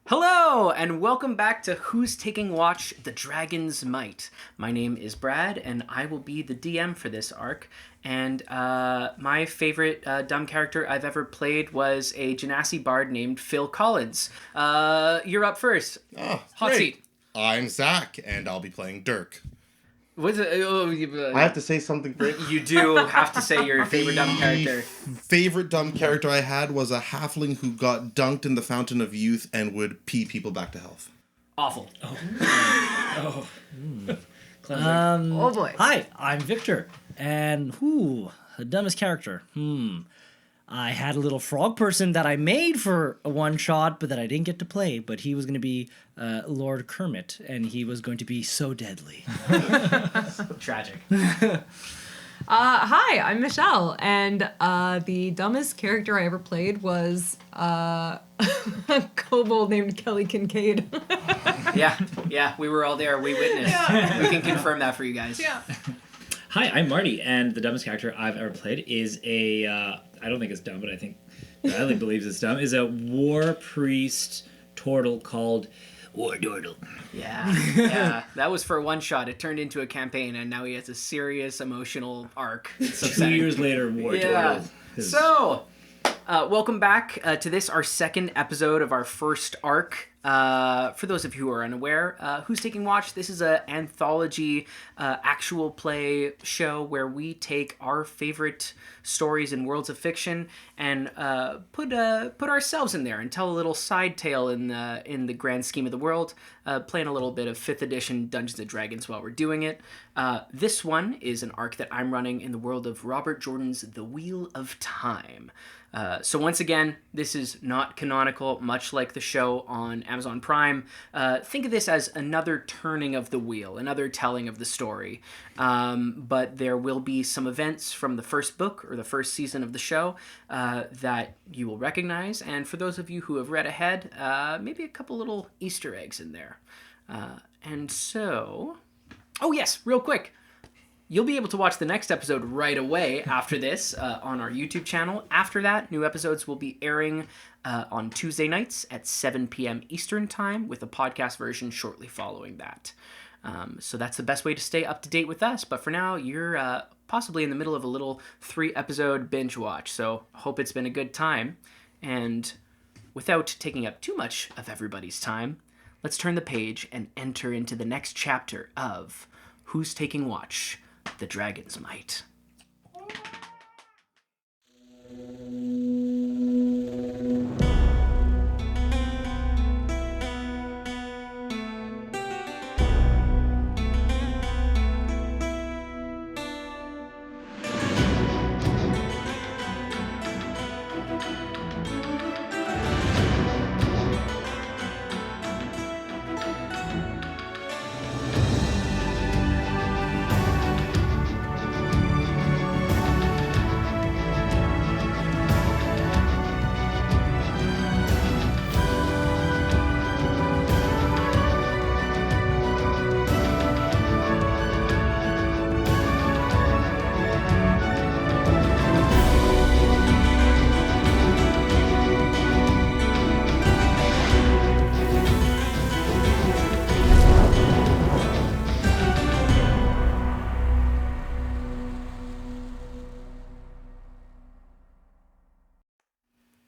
Hello, and welcome back to Who's Taking Watch? The Dragon's Might. My name is Brad, and I will be the DM for this arc. And my favorite dumb character I've ever played was a Genasi bard named Phil Collins. You're up first. Oh, Hot great. seat. I'm Zach, and I'll be playing Dirk. What's it? I have to say something for it. You do have to say your favorite dumb character. Favorite dumb character I had was a halfling who got dunked in the Fountain of Youth and would pee people back to health. Awful. Oh boy. Hi, I'm Victor, and the dumbest character. I had a little frog person that I made for a one shot, but that I didn't get to play. But he was going to be Lord Kermit, and he was going to be so deadly. Tragic. Hi, I'm Michelle, and the dumbest character I ever played was a kobold named Kelly Kincaid. Yeah, we were all there. We witnessed. Yeah. We can confirm that for you guys. Yeah. Hi, I'm Marty, and the dumbest character I've ever played is I don't think it's dumb, but I think Bradley believes it's dumb, is a war priest turtle called War Dordle. Yeah, that was for one shot. It turned into a campaign, and now he has a serious emotional arc. It's 2 upsetting. years later, War Dordle. So, welcome back to this, our second episode of our first arc. For those of you who are unaware, Who's Taking Watch? This is an anthology actual play show where we take our favorite stories and worlds of fiction and put ourselves in there and tell a little side tale in the grand scheme of the world, playing a little bit of 5th edition Dungeons & Dragons while we're doing it. This one is an arc that I'm running in the world of Robert Jordan's The Wheel of Time. So once again, this is not canonical, much like the show on Amazon Prime. Think of this as another turning of the wheel, another telling of the story. But there will be some events from the first book or the first season of the show that you will recognize. And for those of you who have read ahead, maybe a couple little Easter eggs in there. And so... Oh yes, real quick. You'll be able to watch the next episode right away after this on our YouTube channel. After that, new episodes will be airing on Tuesday nights at 7 p.m. Eastern Time, with a podcast version shortly following that. So that's the best way to stay up to date with us. But for now, you're possibly in the middle of a little 3-episode binge watch. So hope it's been a good time. And without taking up too much of everybody's time, let's turn the page and enter into the next chapter of Who's Taking Watch? The Dragon's Might.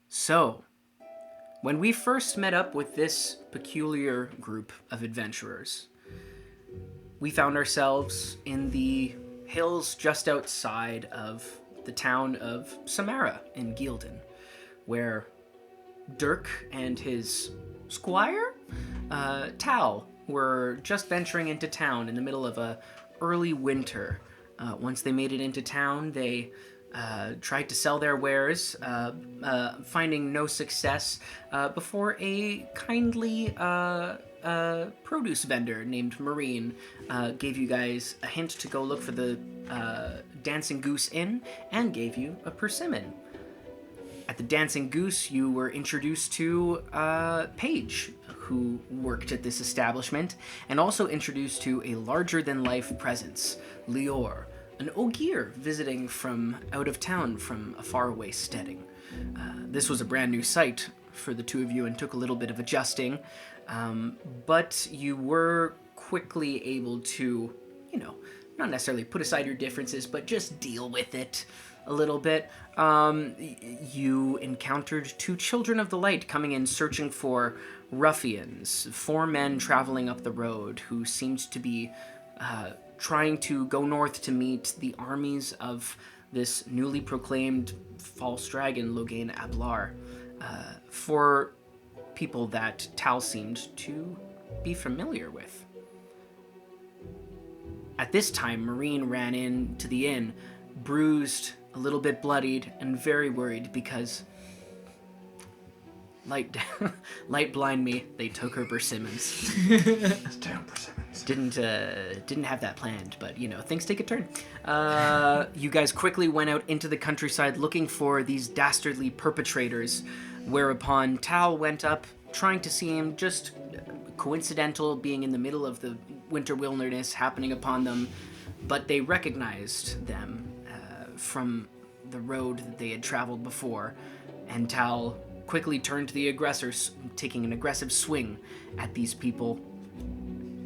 So, when we first met up with this peculiar group of adventurers, we found ourselves in the hills just outside of the town of Samara in Gildan, where Dirk and his squire, Tal, were just venturing into town in the middle of a early winter. Once they made it into town, they tried to sell their wares, finding no success, before a kindly produce vendor named Marine gave you guys a hint to go look for the Dancing Goose Inn and gave you a persimmon. At the Dancing Goose, you were introduced to Paige, who worked at this establishment, and also introduced to a larger-than-life presence, Lior, an Ogier visiting from out of town from a faraway steading. This was a brand new sight for the two of you and took a little bit of adjusting. But you were quickly able to, not necessarily put aside your differences, but just deal with it a little bit. You encountered two children of the light coming in searching for ruffians, 4 men traveling up the road who seemed to be trying to go north to meet the armies of this newly proclaimed false dragon, Logain Ablar, for people that Tal seemed to be familiar with. At this time, Marine ran into the inn, bruised, a little bit bloodied, and very worried because light blind me. They took her Persimmons. Damn Persimmons. Didn't have that planned, but things take a turn. You guys quickly went out into the countryside looking for these dastardly perpetrators, whereupon Tal went up trying to see him, just coincidental being in the middle of the winter wilderness happening upon them, but they recognized them from the road that they had traveled before, and Tal quickly turned to the aggressors, taking an aggressive swing at these people.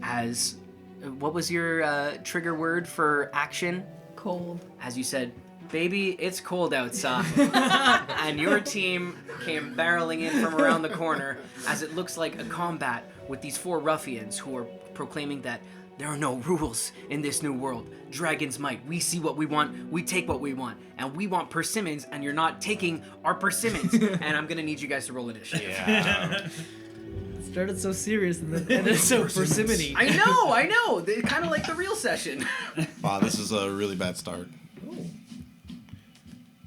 As what was your trigger word for action? Cold. As you said, baby, it's cold outside. And your team came barreling in from around the corner as it looks like a combat with these 4 ruffians who are proclaiming that there are no rules in this new world. Dragons might. We see what we want, we take what we want. And we want Persimmons, and you're not taking our Persimmons. And I'm gonna need you guys to roll initiative. Yeah. Started so serious and then ended so persimmony. I know. Kind of like the real session. Wow, this is a really bad start.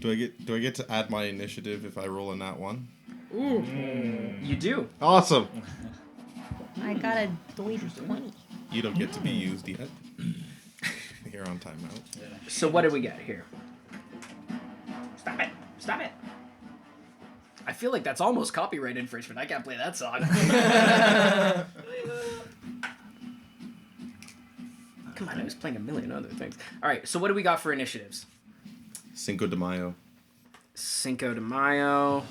Do I get to add my initiative if I roll a nat 1? Ooh. You do. Awesome. I got a dirty 20. You don't get to be used yet. Here on timeout. So what do we get here? Stop it. I feel like that's almost copyright infringement. I can't play that song. Come on, I was playing a million other things. All right, so what do we got for initiatives? Cinco de Mayo. Cinco de Mayo.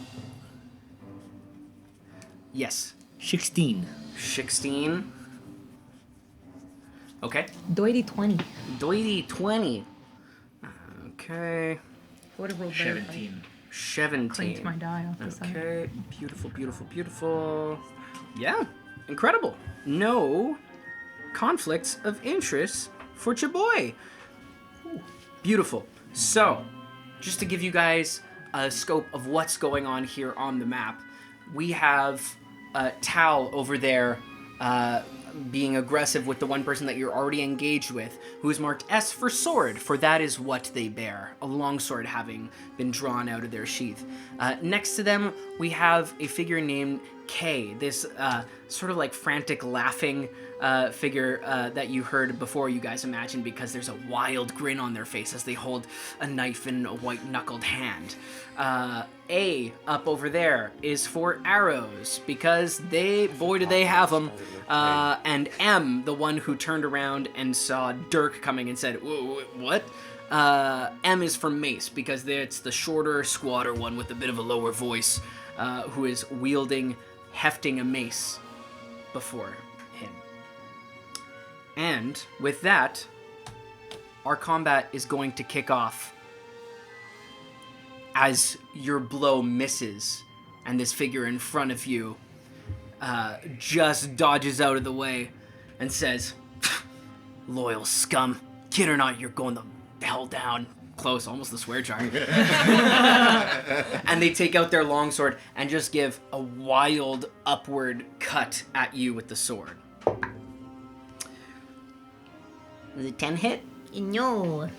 Yes. 16. 16. Okay. Dirty 20. Doity 20. Okay. Would have rolled better. 17. 17. Clinked my die off the side. Okay. Beautiful. Yeah. Incredible. No conflicts of interest for Chaboy. Beautiful. So, just to give you guys a scope of what's going on here on the map, we have Tal over there being aggressive with the one person that you're already engaged with, who is marked S for sword, for that is what they bear, a longsword having been drawn out of their sheath. Next to them, we have a figure named K, this sort of like frantic laughing figure that you heard before, you guys imagined, because there's a wild grin on their face as they hold a knife in a white-knuckled hand. A up over there is for arrows, because boy do they have them. And M, the one who turned around and saw Dirk coming and said, what? M is for mace, because it's the shorter, squatter one with a bit of a lower voice, who is hefting a mace before him. And with that, our combat is going to kick off as your blow misses and this figure in front of you just dodges out of the way and says, "Loyal scum, kid or not, you're going the hell down." Close, almost the swear jar. And they take out their longsword and just give a wild upward cut at you with the sword. Was it 10 hit? No.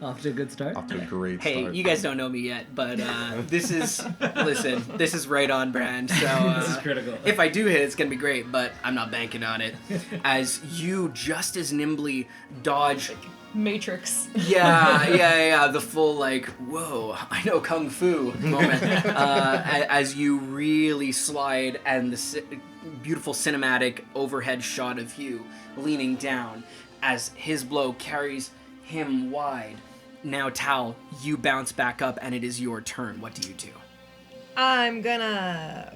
Off to a good start. Off to a great Hey, start. you guys don't know me yet, but this is right on brand. So This is critical. If I do hit, it's gonna be great, but I'm not banking on it. As you just as nimbly dodge. Matrix. Yeah. The full like, whoa, I know kung fu moment. As you really slide, and the beautiful cinematic overhead shot of you leaning down as his blow carries him wide. Now, Tal, you bounce back up, and it is your turn. What do you do? I'm gonna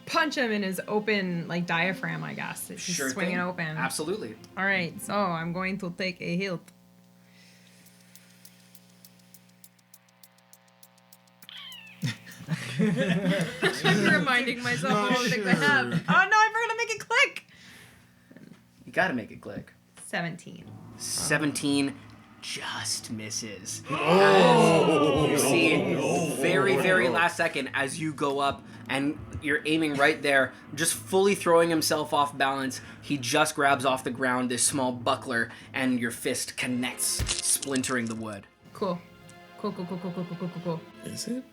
punch him in his open, like, diaphragm, I guess. It's just Sure swinging thing. open. Absolutely. All right, so I'm going to take a hit. I'm reminding myself of all the things I have. Oh no, I forgot to make it click. You gotta make it click. 17. 17 just misses. Oh! You see, very, very last second, as you go up and you're aiming right there, just fully throwing himself off balance, he just grabs off the ground this small buckler, and your fist connects, splintering the wood. Cool. Cool. Is it?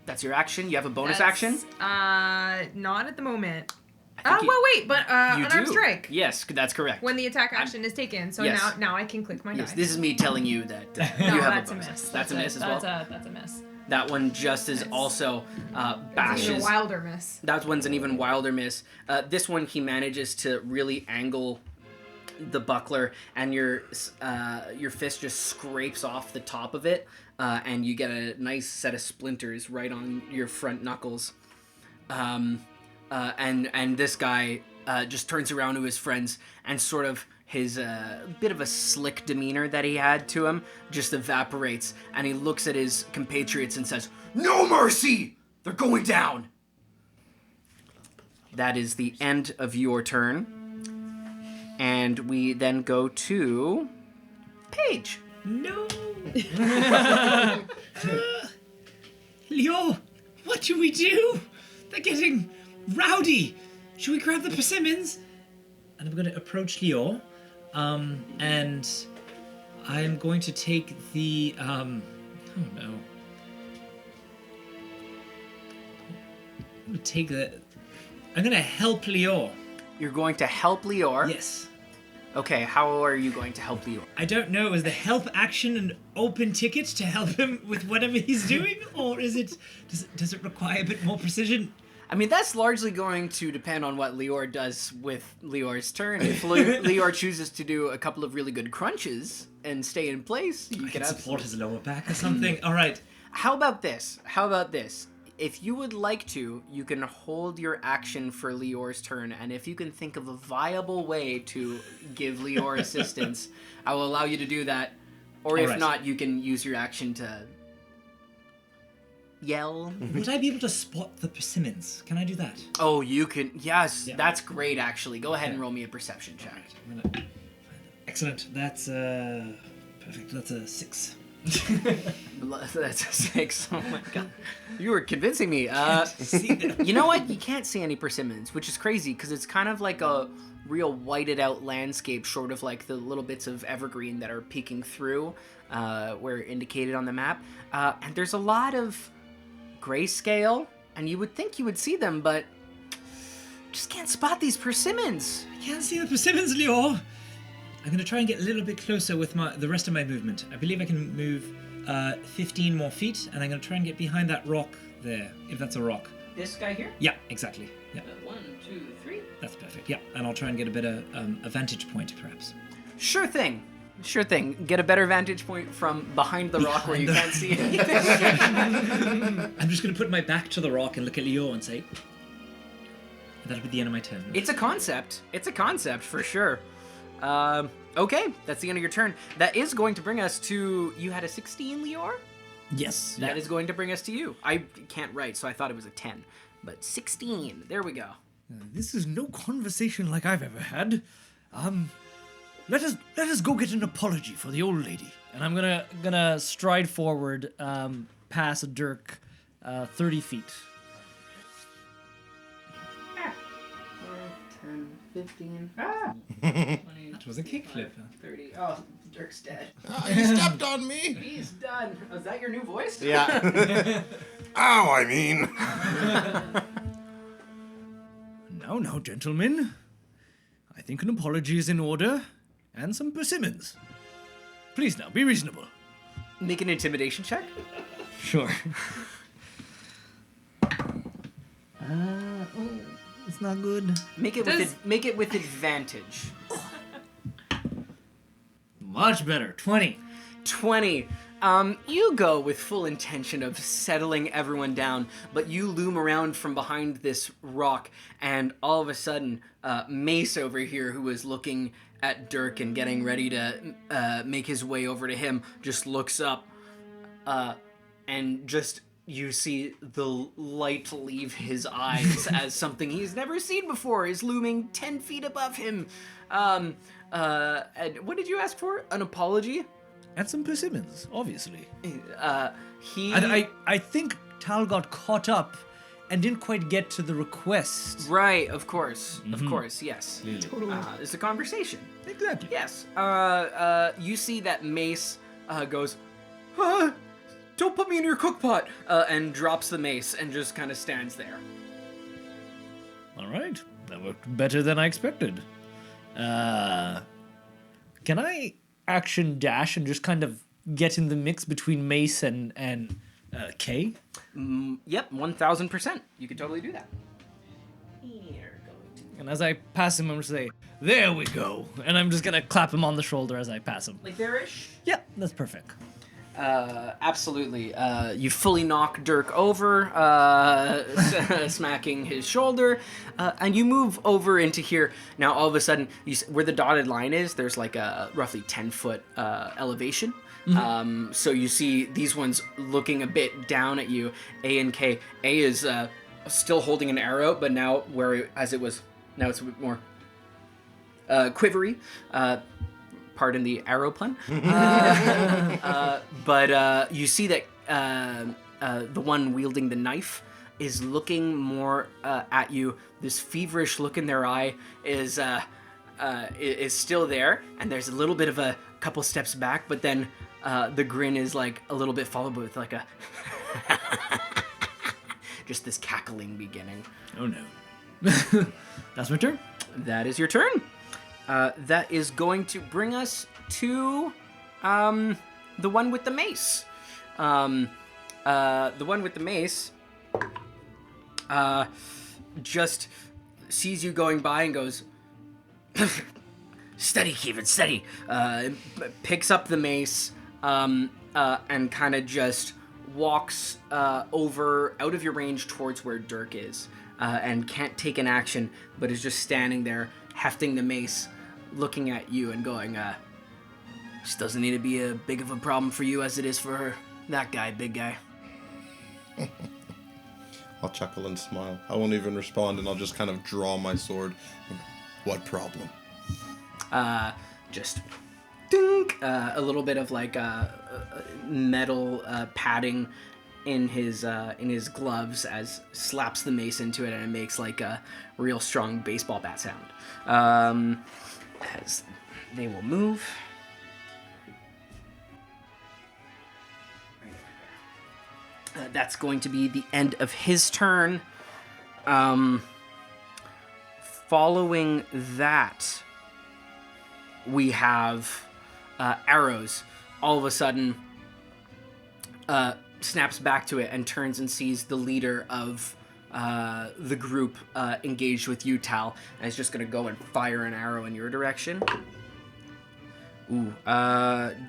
That's your action. You have a bonus action. Not at the moment. think you- Well, wait, but You unarmed do. strike. Yes, that's correct. When the attack action is taken, so Yes. now I can click my Yes, die. this is me telling you that no, you have that's a a bonus. miss. That's a miss as well. That's a miss. That one just is also It's a bashes. wilder miss. That one's an even wilder miss. This one he manages to really angle the buckler, and your fist just scrapes off the top of it, and you get a nice set of splinters right on your front knuckles. And this guy just turns around to his friends, and sort of his bit of a slick demeanor that he had to him just evaporates, and he looks at his compatriots and says, "No mercy! They're going down!" That is the end of your turn. And we then go to Paige. No! Leo, what do we do? They're getting rowdy. Should we grab the persimmons? And I'm going to approach Leo, and I'm going to take the, oh no. I'm going to help Leo. You're going to help Lior. Yes. Okay, how are you going to help Lior? I don't know, is the help action an open ticket to help him with whatever he's doing? Or is it, does it require a bit more precision? I mean, that's largely going to depend on what Lior does with Lior's turn. If Lior chooses to do a couple of really good crunches and stay in place, you I can can support his lower back or something. All right. How about this? If you would like to, you can hold your action for Lior's turn, and if you can think of a viable way to give Lior assistance, I will allow you to do that. Or if Alright. not, you can use your action to yell. Would I be able to spot the persimmons? Can I do that? Oh, you can. Yes, Yeah. that's great, actually. Go ahead and Okay. roll me a perception check. I'm gonna find it. Excellent. That's perfect. That's a 6. That's a 6. Oh my god. You were convincing me. See them. You know what? You can't see any persimmons, which is crazy because it's kind of like a real whited out landscape, short of like the little bits of evergreen that are peeking through where indicated on the map. And there's a lot of grayscale, and you would think you would see them, but just can't spot these persimmons. I can't see the persimmons, Leo. I'm gonna try and get a little bit closer with the rest of my movement. I believe I can move 15 more feet, and I'm gonna try and get behind that rock there, if that's a rock. This guy here? Yeah, exactly. Yeah, 1, 2, 3. that's perfect. Yeah, and I'll try and get a bit of a vantage point, perhaps. Sure thing. Sure thing. Get a better vantage point from behind the rock where you Behind can't see anything. I'm just gonna put my back to the rock and look at Leo and say, that'll be the end of my turn. It's a concept. It's a concept for sure. Okay, that's the end of your turn. That is going to bring us to... You had a 16, Lior? Yes. That is going to bring us to you. I can't write, so I thought it was a 10. But 16. There we go. This is no conversation like I've ever had. Let us go get an apology for the old lady. And I'm gonna stride forward, past Dirk, 30 feet. 10, 15, 20, That was a kickflip. 30. Oh, Dirk's dead. You stepped on me. He's done. Was that your new voice? Yeah. Ow, I mean. Now, gentlemen. I think an apology is in order, and some persimmons. Please now, be reasonable. Make an intimidation check. Sure. It's not good. Make it with advantage. Much better. 20. 20. You go with full intention of settling everyone down, but you loom around from behind this rock, and all of a sudden, Mace over here, who was looking at Dirk and getting ready to make his way over to him, just looks up, and just you see the light leave his eyes as something he's never seen before is looming 10 feet above him. And what did you ask for? An apology? And some persimmons, obviously. He... I think Tal got caught up and didn't quite get to the request. Right, of course. Of course, yes. Totally. It's a conversation. Exactly. Yes. You see that Mace goes, don't put me in your cook pot, and drops the mace and just kind of stands there. All right. That worked better than I expected. Can I action dash and just kind of get in the mix between Mace and Kay? Yep, 1000%. You could totally do that. And as I pass him, I'm just say, "There we go." And I'm just gonna clap him on the shoulder as I pass him. Like there-ish? Yeah, that's perfect. Absolutely. You fully knock Dirk over, smacking his shoulder, and you move over into here. Now, all of a sudden, where the dotted line is, there's like a roughly 10-foot elevation. So you see these ones looking a bit down at you, A and K. A is still holding an arrow, but now now it's a bit more quivery. Pardon the arrow pun. But you see that the one wielding the knife is looking more at you. This feverish look in their eye is still there, and there's a little bit of a couple steps back, but then the grin is like a little bit followed with like a just this cackling beginning. Oh no. That's my turn. That is your turn. That is going to bring us to the one with the mace. The one with the mace just sees you going by and goes, steady, Kevin, steady. Picks up the mace and kind of just walks over out of your range towards where Dirk is, and can't take an action, but is just standing there, hefting the mace, looking at you and going, this doesn't need to be a big of a problem for you as it is for that guy, big guy. I'll chuckle and smile. I won't even respond, and I'll just kind of draw my sword. What problem? Just dink, a little bit of like metal padding in his gloves as slaps the mace into it, and it makes like a real strong baseball bat sound. As they will move. That's going to be the end of his turn. Following that, we have arrows. All of a sudden, snaps back to it and turns and sees the leader of the group engaged with you, Tal, and is just going to go and fire an arrow in your direction. Ooh.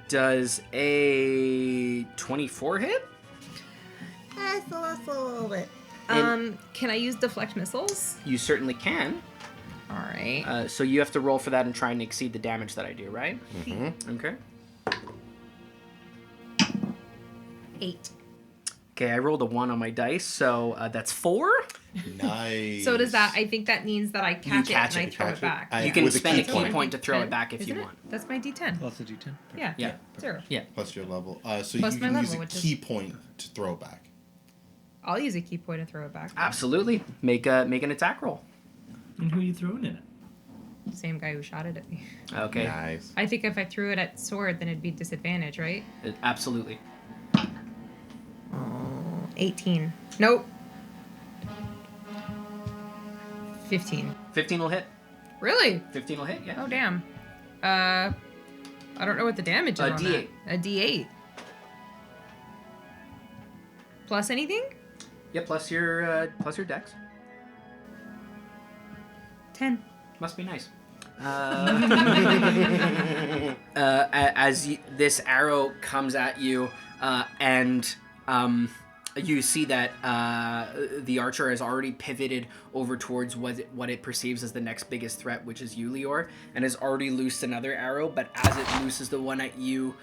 Does a 24 hit? That's a little bit. Can I use deflect missiles? You certainly can. All right. So you have to roll for that and try and exceed the damage that I do, right? Mm-hmm. Okay. 8. Okay, I rolled a 1 on my dice, so that's 4. Nice. So does that? I think that means that I catch it catch and it, I throw catch it back. it. You can With a spend a key key point. point to throw it 10, back if isn't you it? want. That's my D10. Plus a D10. Yeah. Yeah. 0. Yeah. Plus your level. So Plus you my can use level, a which is- key point to throw back. I'll use a key point and throw it back. Absolutely. Make an attack roll. And who are you throwing in it? Same guy who shot it at me. Okay. Nice. I think if I threw it at sword, then it'd be disadvantage, right? Absolutely. 18. Nope. 15. 15 will hit. Really? 15 will hit, yeah. Oh, damn. I don't know what the damage is A on D8. that. A D8. Plus anything? Yeah, plus your dex. 10. Must be nice. This arrow comes at you, and you see that the archer has already pivoted over towards what it perceives as the next biggest threat, which is you, Lior, and has already loosed another arrow. But as it looses the one at you,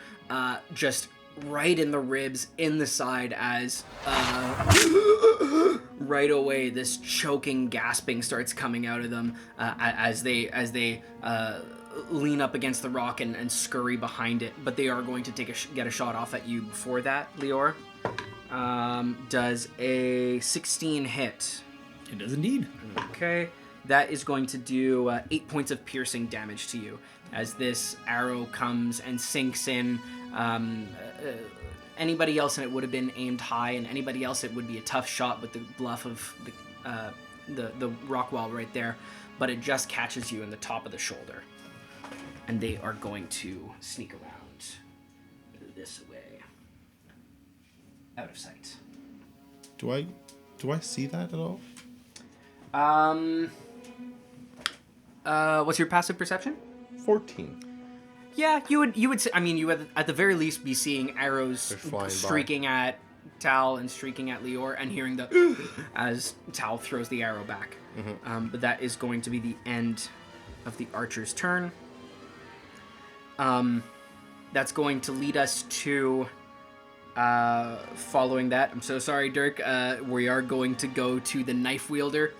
just right in the ribs, in the side, as right away this choking, gasping starts coming out of them as they lean up against the rock and scurry behind it. But they are going to get a shot off at you before that, Lior. Does a 16 hit? It does indeed. Okay. That is going to do 8 points of piercing damage to you as this arrow comes and sinks in. Anybody else, and it would have been aimed high, and anybody else, it would be a tough shot with the bluff of the rock wall right there. But it just catches you in the top of the shoulder. And they are going to sneak around this way. Out of sight. Do I see that at all? What's your passive perception? 14. Yeah, you would say, I mean, you would at the very least be seeing arrows They're flying by. streaking at Tal and streaking at Lior, and hearing the as Tal throws the arrow back. Mm-hmm. But that is going to be the end of the archer's turn. That's going to lead us to following that. I'm so sorry, Dirk. We are going to go to the knife wielder,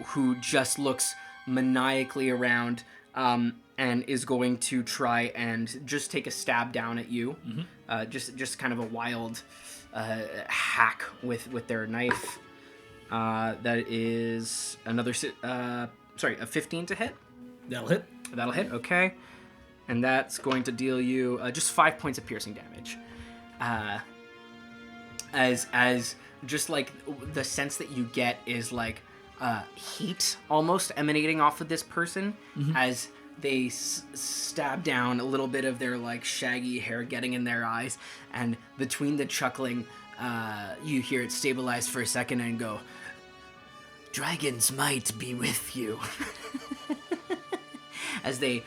who just looks maniacally around. And is going to try and just take a stab down at you. Mm-hmm. Just kind of a wild hack with their knife. That is another, a 15 to hit. That'll hit. That'll hit, okay. And that's going to deal you just 5 points of piercing damage. As just like the sense that you get is like heat almost emanating off of this person, as they stab down, a little bit of their like shaggy hair getting in their eyes, and between the chuckling, you hear it stabilize for a second and go, "Dragon's might be with you." As they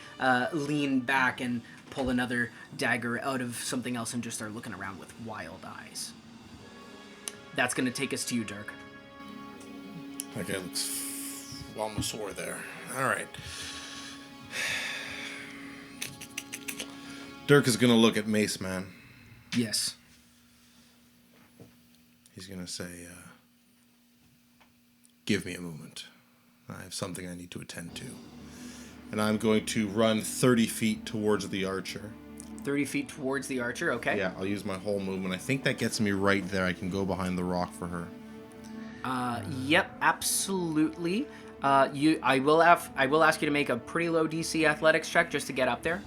lean back and pull another dagger out of something else and just start looking around with wild eyes. That's going to take us to you, Dirk. That guy looks almost sore there. All right. Dirk is going to look at Mace Man. Yes. He's going to say, give me a moment. I have something I need to attend to. And I'm going to run 30 feet towards the archer. 30 feet towards the archer, okay. Yeah, I'll use my whole movement. I think that gets me right there. I can go behind the rock for her. Yep, absolutely. I will ask you to make a pretty low DC athletics check just to get up there,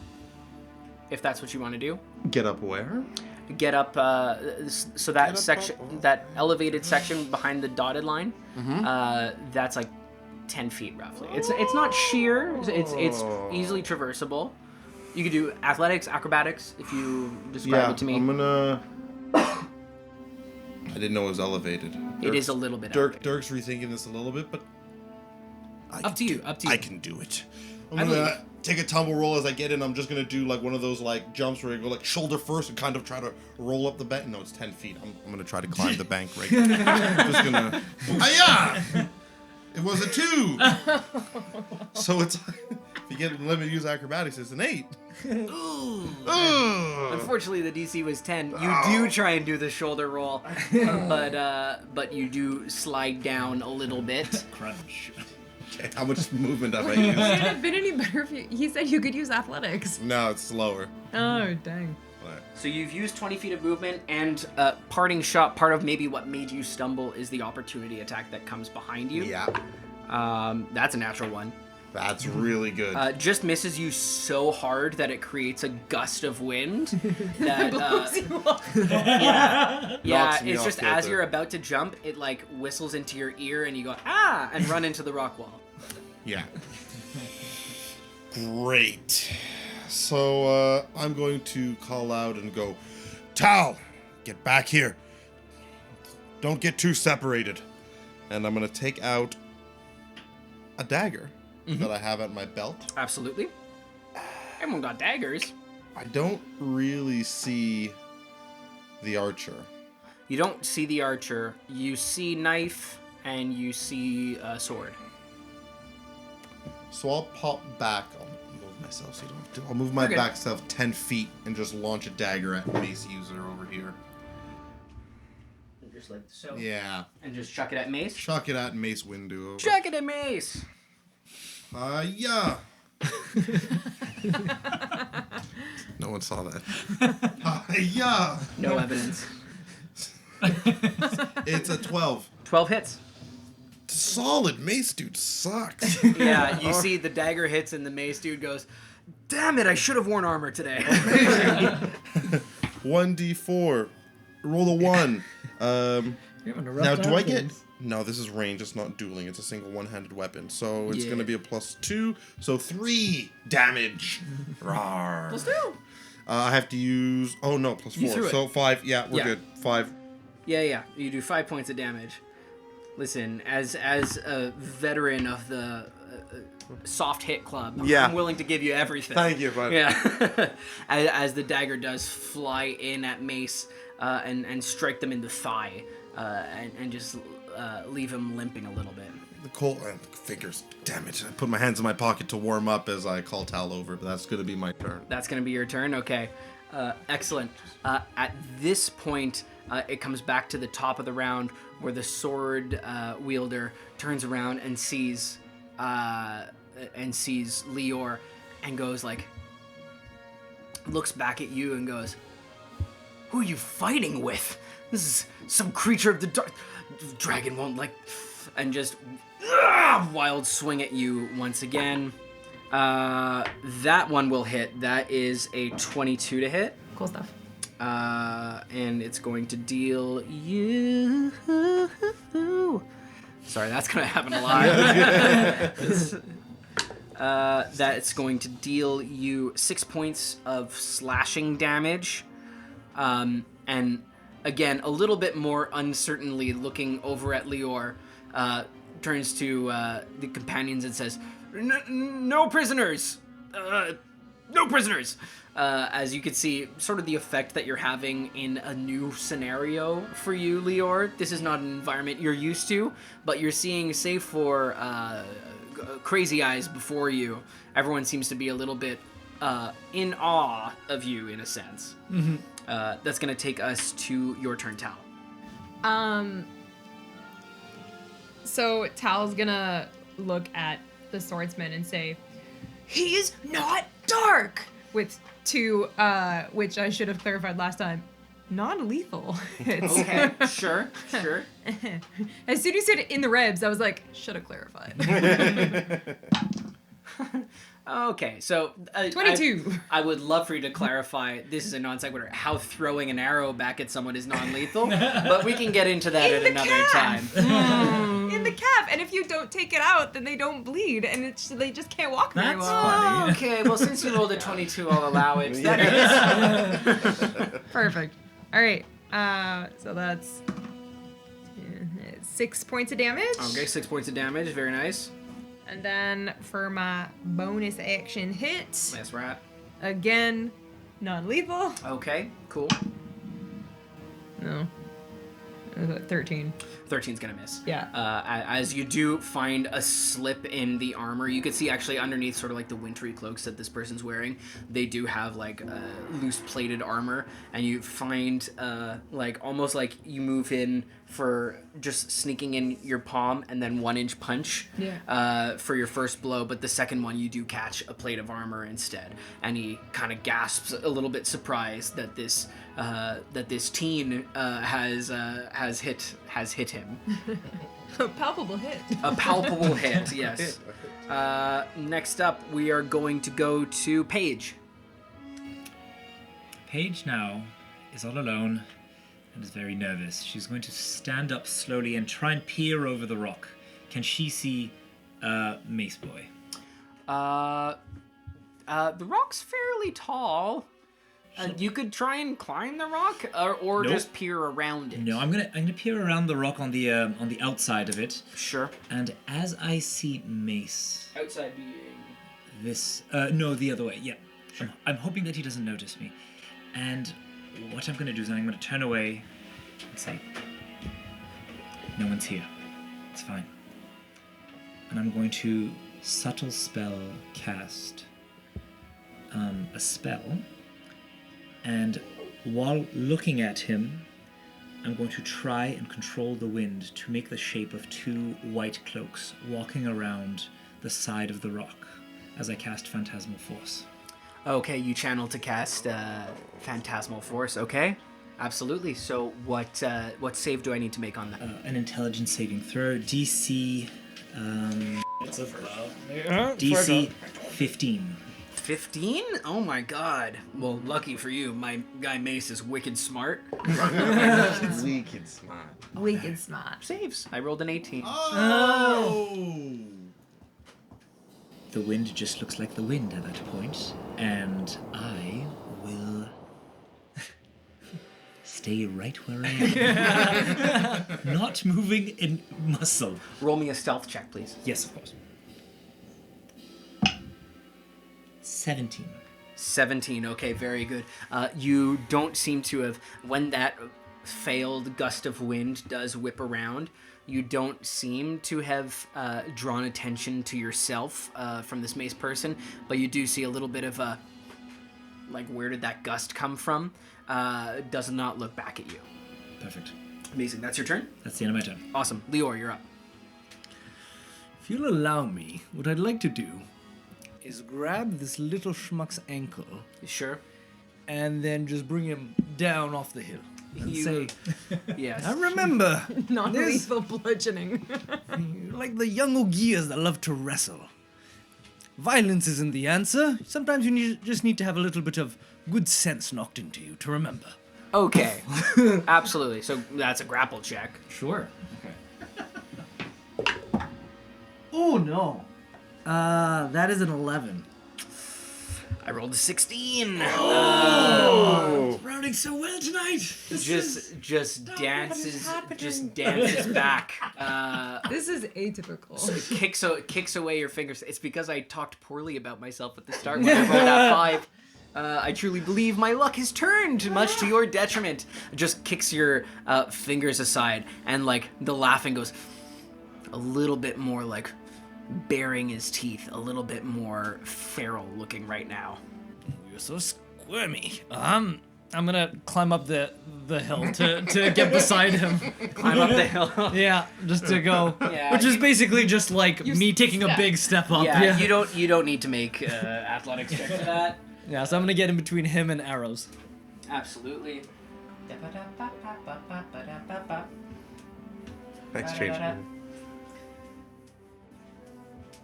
if that's what you want to do. Get up where? Get up, so that section, that elevated section behind the dotted line, that's like 10 feet roughly. It's not sheer. It's easily traversable. You could do athletics, acrobatics, if you describe it to me. I'm gonna. I didn't know it was elevated. It is a little bit. Dirk's rethinking this a little bit, but Up to you. I can do it. I'm gonna take a tumble roll as I get in. I'm just gonna do like one of those like jumps where you go like shoulder first and kind of try to roll up the bank. No, it's 10 feet. I'm gonna try to climb the bank right. I'm just gonna. Hiya! It was a 2. So it's if you let me use acrobatics, it's an 8. Ooh. Unfortunately, the DC was 10. You do try and do the shoulder roll, but you do slide down a little bit. Crunch. Okay, how much movement have I used? Would it have been any better if he said you could use athletics? No, it's slower. Oh, dang. So you've used 20 feet of movement, and parting shot, part of maybe what made you stumble is the opportunity attack that comes behind you. Yeah. That's a natural one. That's really good. Just misses you so hard that it creates a gust of wind. That Blows you off. yeah, Knocks me it's off just kilter. as you're about to jump, it like whistles into your ear, and you go ah, and run into the rock wall. Yeah. Great. So I'm going to call out and go, Tal, get back here. Don't get too separated. And I'm going to take out a dagger that I have at my belt. Absolutely. Everyone got daggers. I don't really see the archer. You don't see the archer. You see knife and you see sword. So I'll pop back. I'll move myself so you don't have to. I'll move my Okay. back self 10 feet and just launch a dagger at mace user over here. Just like so. Yeah. And just chuck it at Mace. Chuck it at mace window. Chuck it at Mace. Yeah. No one saw that. Yeah. No evidence. It's a 12. 12 hits. Solid mace dude sucks. Yeah, you see the dagger hits and the Mace dude goes, "Damn it, I should have worn armor today." 1d4. Roll a 1. You're having a rough Now, time do I with get... things. No, this is range. It's not dueling. It's a single one-handed weapon. So it's Yeah. going to be a +2. So 3 damage. Rawr. +2. I have to use... Oh, no, You threw +4. it. So 5. Yeah, we're Yeah. good. 5. Yeah. You do 5 points of damage. Listen, as a veteran of the soft hit club, Yeah. I'm willing to give you everything. Thank you, bud. Yeah. as the dagger does fly in at Mace and strike them in the thigh and just leave him limping a little bit. The cold fingers. Damn it. I put my hands in my pocket to warm up as I call Tal over, but that's going to be my turn. That's going to be your turn? Okay. Excellent. At this point, it comes back to the top of the round where the sword wielder turns around and sees Lior and goes like, looks back at you and goes, "Who are you fighting with? This is some creature of the dark. Dragon won't like," and just wild swing at you once again. That one will hit. That is a 22 to hit. Cool stuff. And it's going to deal you. Sorry, that's gonna happen a lot. That's going to deal you 6 points of slashing damage. And again, a little bit more uncertainly looking over at Lior, turns to the companions and says, "No prisoners! No prisoners!" As you can see, sort of the effect that you're having in a new scenario for you, Lior. This is not an environment you're used to, but you're seeing, save for crazy eyes before you, everyone seems to be a little bit in awe of you, in a sense. Mm-hmm. That's going to take us to your turn, Tal. So Tal's gonna look at the swordsman and say, "He's not dark!" With two, which I should have clarified last time, non-lethal hits. Okay, sure. As soon as you said it in the rebs, I was like, should have clarified. Okay, so 22. I would love for you to clarify. This is a non sequitur. How throwing an arrow back at someone is non-lethal, but we can get into that In at the another calf. time. In the calf, and if you don't take it out, then they don't bleed, and they just can't walk very That's well. funny. Okay, well since you rolled a 22, I'll allow it. That is Perfect. All right. So that's 6 points of damage. okay. 6 points of damage. Very nice. And then for my bonus action hit, Nice rat. again, non-lethal. Okay, cool. No. 13. 13's gonna miss. Yeah. As you do find a slip in the armor, you can see actually underneath sort of like the wintry cloaks that this person's wearing, they do have like loose plated armor, and you find like almost like you move in for just sneaking in your palm and then 1 inch punch for your first blow, but the second one you do catch a plate of armor instead, and he kind of gasps a little bit surprised that this teen has hit him. A palpable hit. A palpable hit, yes. Next up, we are going to go to Paige. Paige now is all alone and is very nervous. She's going to stand up slowly and try and peer over the rock. Can she see Mace Boy? The rock's fairly tall. You could try and climb the rock, or Nope. just peer around it. No, I'm gonna peer around the rock on the outside of it, Sure. and as I see Mace, Outside being. this no, the other way. Yeah, I'm hoping that he doesn't notice me, and what I'm gonna do is I'm gonna turn away and say, "No one's here. It's fine." And I'm going to subtle spell cast a spell. And while looking at him, I'm going to try and control the wind to make the shape of two white cloaks walking around the side of the rock as I cast Phantasmal Force. Okay, you channel to cast Phantasmal Force. Okay, absolutely. So what save do I need to make on that? An intelligence saving throw, DC It's a DC 15. 15? Oh my god. Well, lucky for you, my guy Mace is wicked smart. Wicked smart. Wicked smart. Saves. I rolled an 18. Oh! The wind just looks like the wind at that point, and I will stay right where I am. Not moving in muscle. Roll me a stealth check, please. Yes, of course. 17. 17. Okay, very good. You don't seem to have, when that failed gust of wind does whip around, you don't seem to have drawn attention to yourself from this mace person, but you do see a little bit of a, like, where did that gust come from? Does not look back at you. Perfect. Amazing. That's your turn? That's the end of my turn. Awesome. Lior, you're up. If you'll allow me, what I'd like to do is grab this little schmuck's ankle You sure? and then just bring him down off the hill and You- say, Yes. I remember, there's Non-lethal bludgeoning. like the young Ogiers that love to wrestle. Violence isn't the answer. Sometimes you just need to have a little bit of good sense knocked into you to remember. Okay. Absolutely. So that's a grapple check. Sure. Oh no. That is an 11. I rolled a 16. Rounding so well tonight. Just dances back. This is atypical. Kicks away your fingers. It's because I talked poorly about myself at the start when I rolled that 5. I truly believe my luck has turned, much to your detriment. Just kicks your fingers aside, and like the laughing goes a little bit more like baring his teeth, a little bit more feral looking right now. You're so squirmy. I'm gonna climb up the hill to get beside him. Climb up the hill. Yeah, just to go. Yeah, Which is basically just like me taking a big step up. Yeah, you don't need to make athletics check for that. Yeah, so I'm gonna get in between him and arrows. Absolutely. Nice change.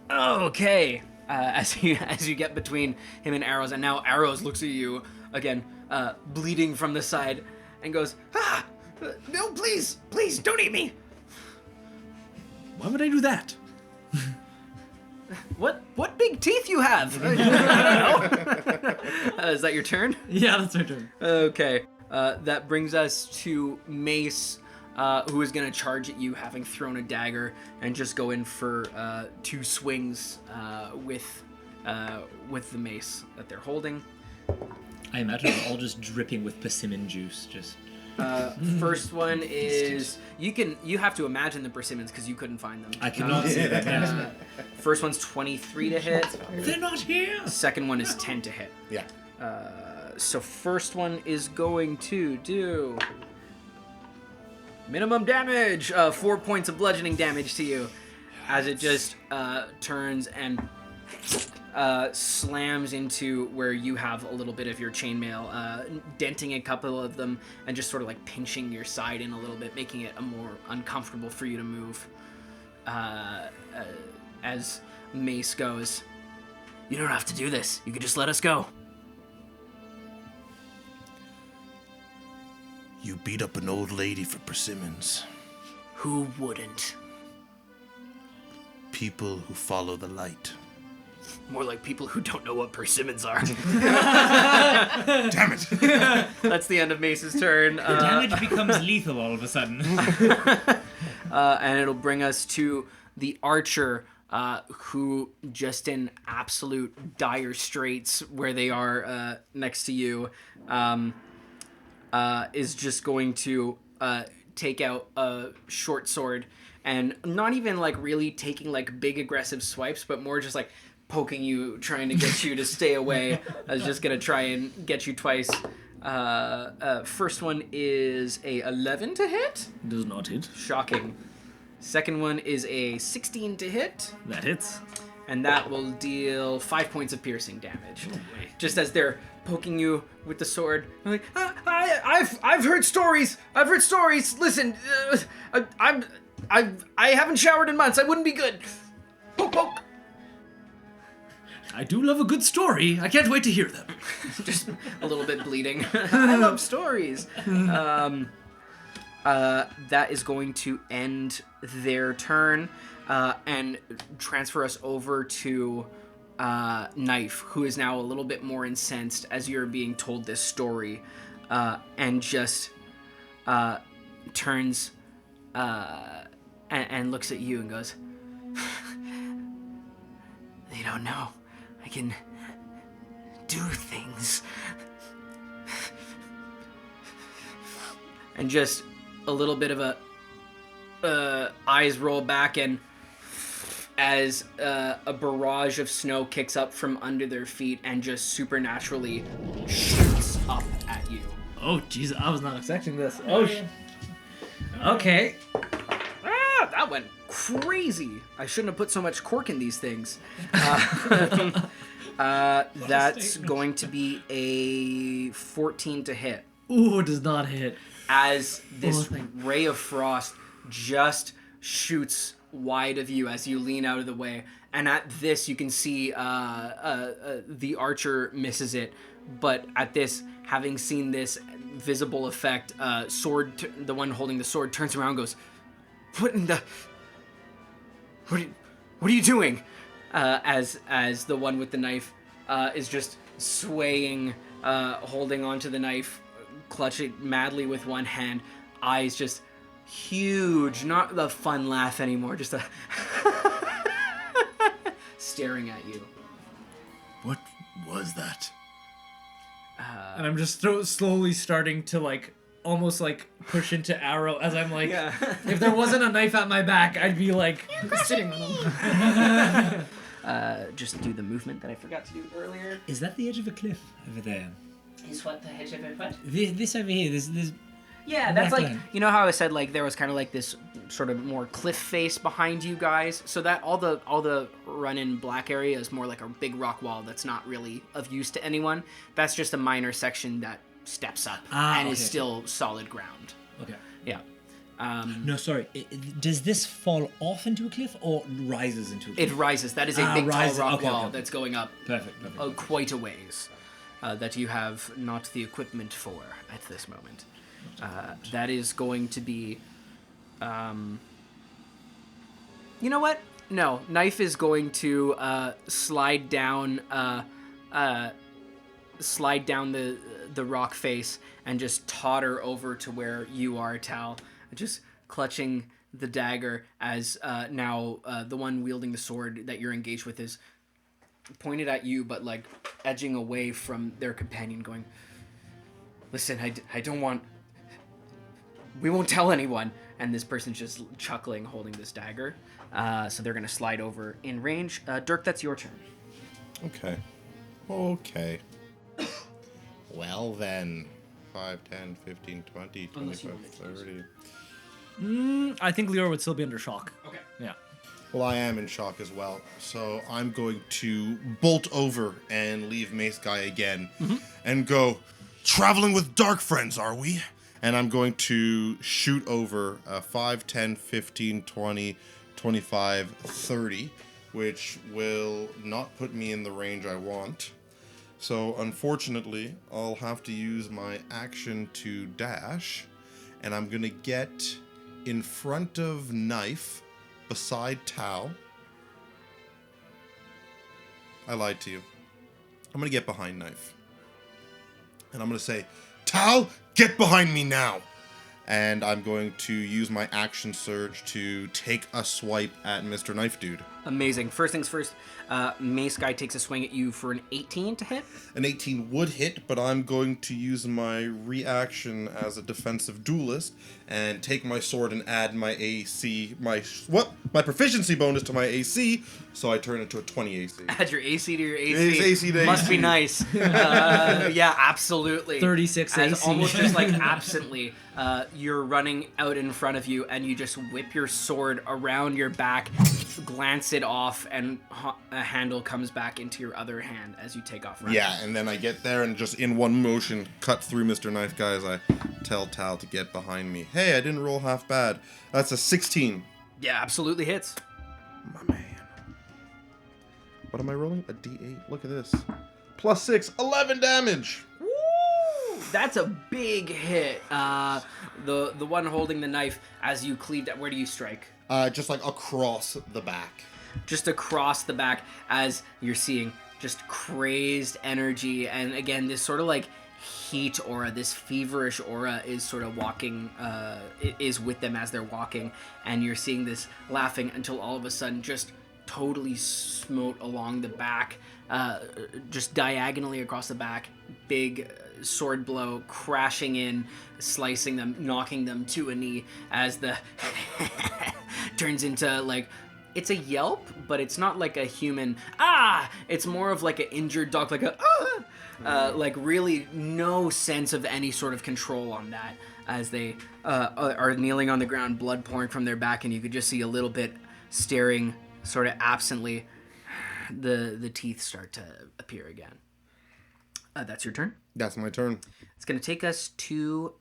Okay. As you get between him and Arrows, and now Arrows looks at you again, bleeding from the side, and goes, no, please, don't eat me. Why would I do that? What big teeth you have? I don't know. Is that your turn? Yeah, that's my turn. Okay. That brings us to Mace, who is going to charge at you, having thrown a dagger, and just go in for 2 swings with the mace that they're holding. I imagine we're all just dripping with persimmon juice. Just First one is you have to imagine the persimmons because you couldn't find them. I cannot see them. Yes. First one's 23 to hit. They're not here. Second one is 10 to hit. Yeah. So first one is going to do minimum damage, 4 points of bludgeoning damage to you, as it just turns and slams into where you have a little bit of your chainmail, denting a couple of them, and just sort of like pinching your side in a little bit, making it a more uncomfortable for you to move. As Mace goes, "You don't have to do this. You could just let us go." You beat up an old lady for persimmons. Who wouldn't? People who follow the light. More like people who don't know what persimmons are. Damn it! That's the end of Mace's turn. The damage becomes lethal all of a sudden. And it'll bring us to the archer, who just in absolute dire straits where they are next to you, is just going to take out a short sword and not even like really taking like big aggressive swipes, but more just like poking you, trying to get you to stay away. I was just gonna try and get you twice. First one is a 11 to hit. Does not hit. Shocking. Second one is a 16 to hit, That hits. and that will deal 5 points of piercing damage. Just as they're poking you with the sword, they're like, I've heard stories. I've heard stories. Listen, I haven't showered in months. I wouldn't be good. Poke, poke. I do love a good story. I can't wait to hear them. Just a little bit bleeding. I love stories. That is going to end their turn and transfer us over to Knife, who is now a little bit more incensed as you're being told this story, and just turns and looks at you and goes, "They don't know. I can do things." And just a little bit of a eyes roll back, and as a barrage of snow kicks up from under their feet and just supernaturally shoots up at you. Oh, jeez, I was not expecting this. Oh, okay. That went crazy. I shouldn't have put so much cork in these things. That's going to be a 14 to hit. Ooh, it does not hit. As this thank- ray of frost just shoots wide of you as you lean out of the way. And at this, you can see the archer misses it. But at this, having seen this visible effect, the one holding the sword turns around and goes, What are you doing? As the one with the knife is just swaying, holding onto the knife, clutching madly with one hand, eyes just huge, not the fun laugh anymore, just a staring at you. What was that? And I'm just slowly starting to like almost like push into arrow as I'm like, if there wasn't a knife at my back, I'd be like sitting on him. Just do the movement that I forgot to do earlier. Is that the edge of a cliff over there? Is what the hedge of it? What? This over here, this Yeah, that's like, Backland. you know how I said like there was kind of like this sort of more cliff face behind you guys, so that all the run-in black area is more like a big rock wall that's not really of use to anyone. That's just a minor section that steps up and is okay. still solid ground. Okay. Yeah. No, sorry. Does this fall off into a cliff or rises into a cliff? It rises. That is a big rises. tall rock Okay, wall okay. that's going up Perfect. quite a ways that you have not the equipment for at this moment. That is going to be... you know what? No, Knife is going to slide down the rock face and just totter over to where you are, Tal, just clutching the dagger as now the one wielding the sword that you're engaged with is pointed at you, but like edging away from their companion, going, "Listen, I don't want... We won't tell anyone." And this person's just chuckling, holding this dagger. So they're going to slide over in range. Dirk, that's your turn. Okay. Well then. 5, 10, 15, 20, 25, 30. I think Leor would still be under shock. Okay. Yeah. Well, I am in shock as well. So I'm going to bolt over and leave Mace Guy again and go, "Traveling with dark friends, are we?" And I'm going to shoot over 5, 10, 15, 20, 25, 30, which will not put me in the range I want. So unfortunately, I'll have to use my action to dash, and I'm going to get in front of Knife, beside Tal. I lied to you. I'm gonna get behind Knife. And I'm gonna say, Tal, get behind me now! And I'm going to use my action surge to take a swipe at Mr. Knife Dude. Amazing. First things first, Mace Guy takes a swing at you for an 18 to hit. An 18 would hit, but I'm going to use my reaction as a defensive duelist and take my sword and add my AC, my proficiency bonus to my AC, so I turn it to a 20 AC. Add your AC to your AC. AC to Must AC. be nice. Yeah, absolutely. 36 As AC. almost just like absently, you're running out in front of you, and you just whip your sword around your back, glance it off, and a handle comes back into your other hand as you take off running. Yeah, and then I get there and just in one motion cut through Mr. Knife Guy as I tell Tal to get behind me. Hey, I didn't roll half bad. That's a 16. Yeah, absolutely hits. My man. What am I rolling? A D8. Look at this. Plus 6, 11 damage. Woo! That's a big hit. The one holding the knife as you cleaved at. Where do you strike? Just like across the back. Just across the back as you're seeing just crazed energy, and again this sort of like heat aura, this feverish aura is sort of walking, is with them as they're walking, and you're seeing this laughing until all of a sudden just totally smote along the back, just diagonally across the back, big sword blow crashing in, slicing them, knocking them to a knee as the turns into like, it's a yelp, but it's not like a human it's more of like an injured dog, like a like really no sense of any sort of control on that as they are kneeling on the ground, blood pouring from their back, and you could just see a little bit staring sort of absently. The teeth start to appear again. That's your turn. That's my turn. It's going to take us to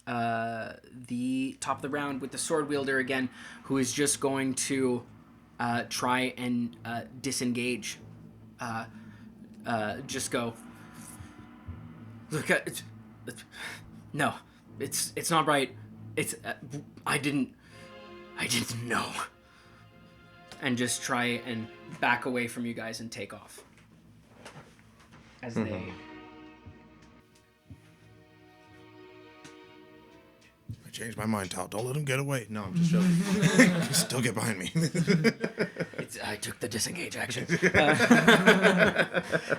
the top of the round with the sword wielder again, who is just going to try and disengage. Just go. Look, no, it's not right. It's I didn't know. And just try and back away from you guys and take off. As they. I changed my mind, Tal. Don't let him get away. No, I'm just joking. Just still get behind me. I took the disengage action.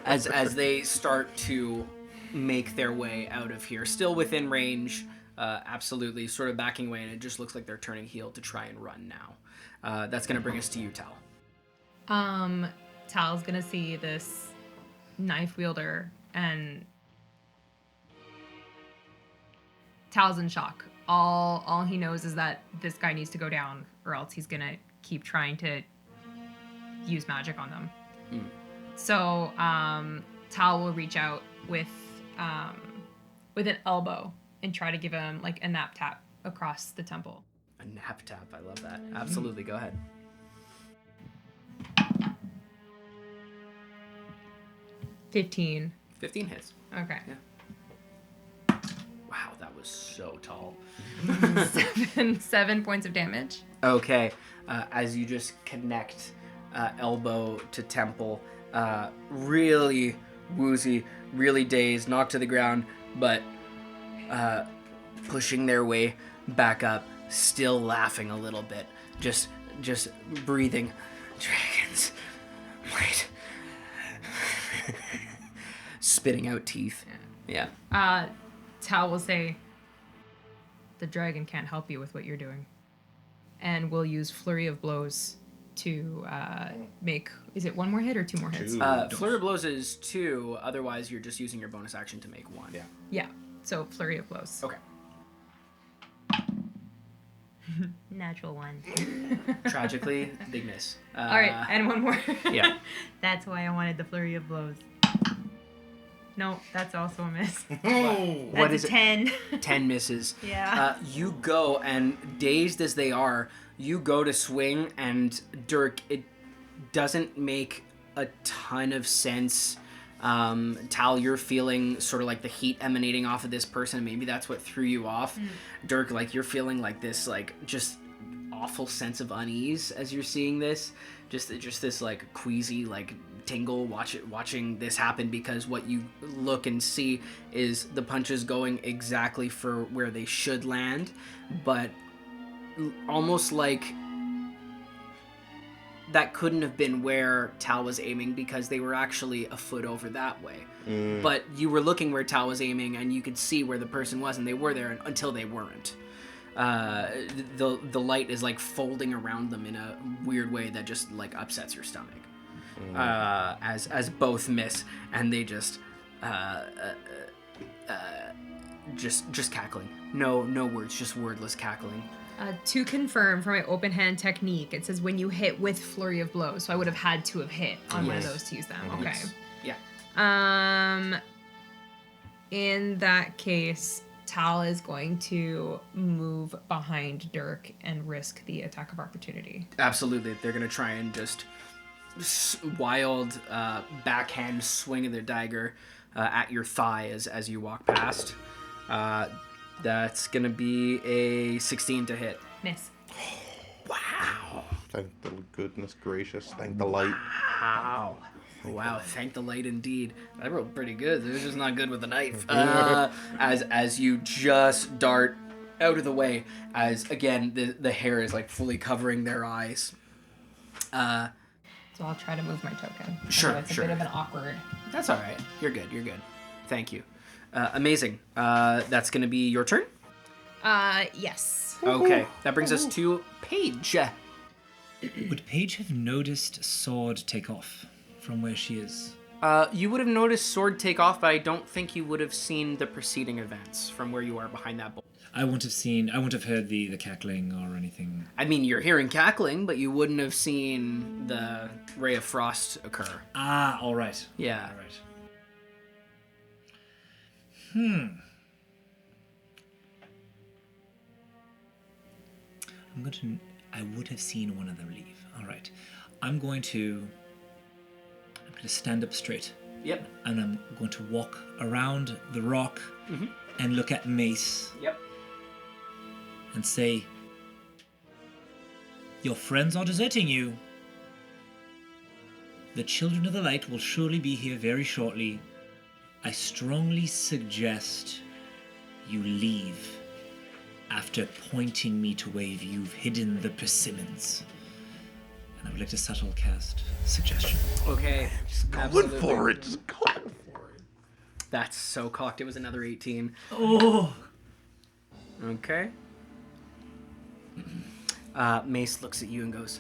As they start to make their way out of here, still within range, absolutely, sort of backing away, and it just looks like they're turning heel to try and run now. That's going to bring us to you, Tal. Tal's gonna see this knife wielder, and Tal's in shock. All he knows is that this guy needs to go down, or else he's gonna keep trying to use magic on them. So Tal will reach out with an elbow and try to give him like a nap tap across the temple. A nap tap, I love that. Absolutely, go ahead. 15. 15 hits. Okay. Yeah. Wow, that was so tall. 7 points of damage. Okay, as you just connect elbow to temple, really woozy, really dazed, knocked to the ground, but pushing their way back up, still laughing a little bit, just breathing. Dragons, wait. Spitting out teeth. Yeah. Tal will say, the dragon can't help you with what you're doing. And we'll use Flurry of Blows to make, is it one more hit or 2 more hits? 2. Flurry of Blows is 2, otherwise you're just using your bonus action to make 1. Yeah. Yeah, so Flurry of Blows. Okay. Natural 1. Tragically, big miss. All right, and 1 more. Yeah. That's why I wanted the flurry of blows. No, that's also a miss. Oh! What That's is a it? 10. 10 misses. Yeah. You go, and dazed as they are, you go to swing, and Dirk, it doesn't make a ton of sense. Tal, you're feeling sort of like the heat emanating off of this person. Maybe that's what threw you off. Dirk, like you're feeling like this, like just awful sense of unease as you're seeing this. Just this like queasy, like tingle watching this happen, because what you look and see is the punches going exactly for where they should land, but almost like that couldn't have been where Tal was aiming, because they were actually a foot over that way. But you were looking where Tal was aiming, and you could see where the person was, and they were there until they weren't. The light is like folding around them in a weird way that just like upsets your stomach. As both miss, and they just cackling. No words, just wordless cackling. To confirm, for my open hand technique, it says when you hit with flurry of blows. So I would have had to have hit on one of those to use them. Okay. Yeah. In that case, Tal is going to move behind Dirk and risk the attack of opportunity. Absolutely, they're gonna try and just wild backhand swing of their dagger at your thigh as you walk past. That's gonna be a 16 to hit. Miss. Wow. Thank the goodness gracious. Thank the light. Wow, thank the light indeed. I rolled pretty good. It was just not good with the knife. As you just dart out of the way, as again the hair is like fully covering their eyes. So I'll try to move my token. Sure, So it's sure. a bit of an awkward. That's all right. You're good. Thank you. Amazing. That's going to be your turn? Yes. Okay. That brings us to Paige. Would Paige have noticed Sword take off from where she is? You would have noticed Sword take off, but I don't think you would have seen the preceding events from where you are behind that bowl. I wouldn't have heard the cackling or anything. I mean, you're hearing cackling, but you wouldn't have seen the ray of frost occur. Ah, all right. Yeah. All right. I would have seen one of them leave. All right. I'm going to stand up straight. Yep. And I'm going to walk around the rock and look at Mace. Yep. And say, your friends are deserting you. The Children of the Light will surely be here very shortly. I strongly suggest you leave after pointing me to where you've hidden the persimmons. And I would like to subtle cast suggestion. Okay. Going for it. Just going for it. That's so cocked. It was another 18. Oh! Okay. Mace looks at you and goes,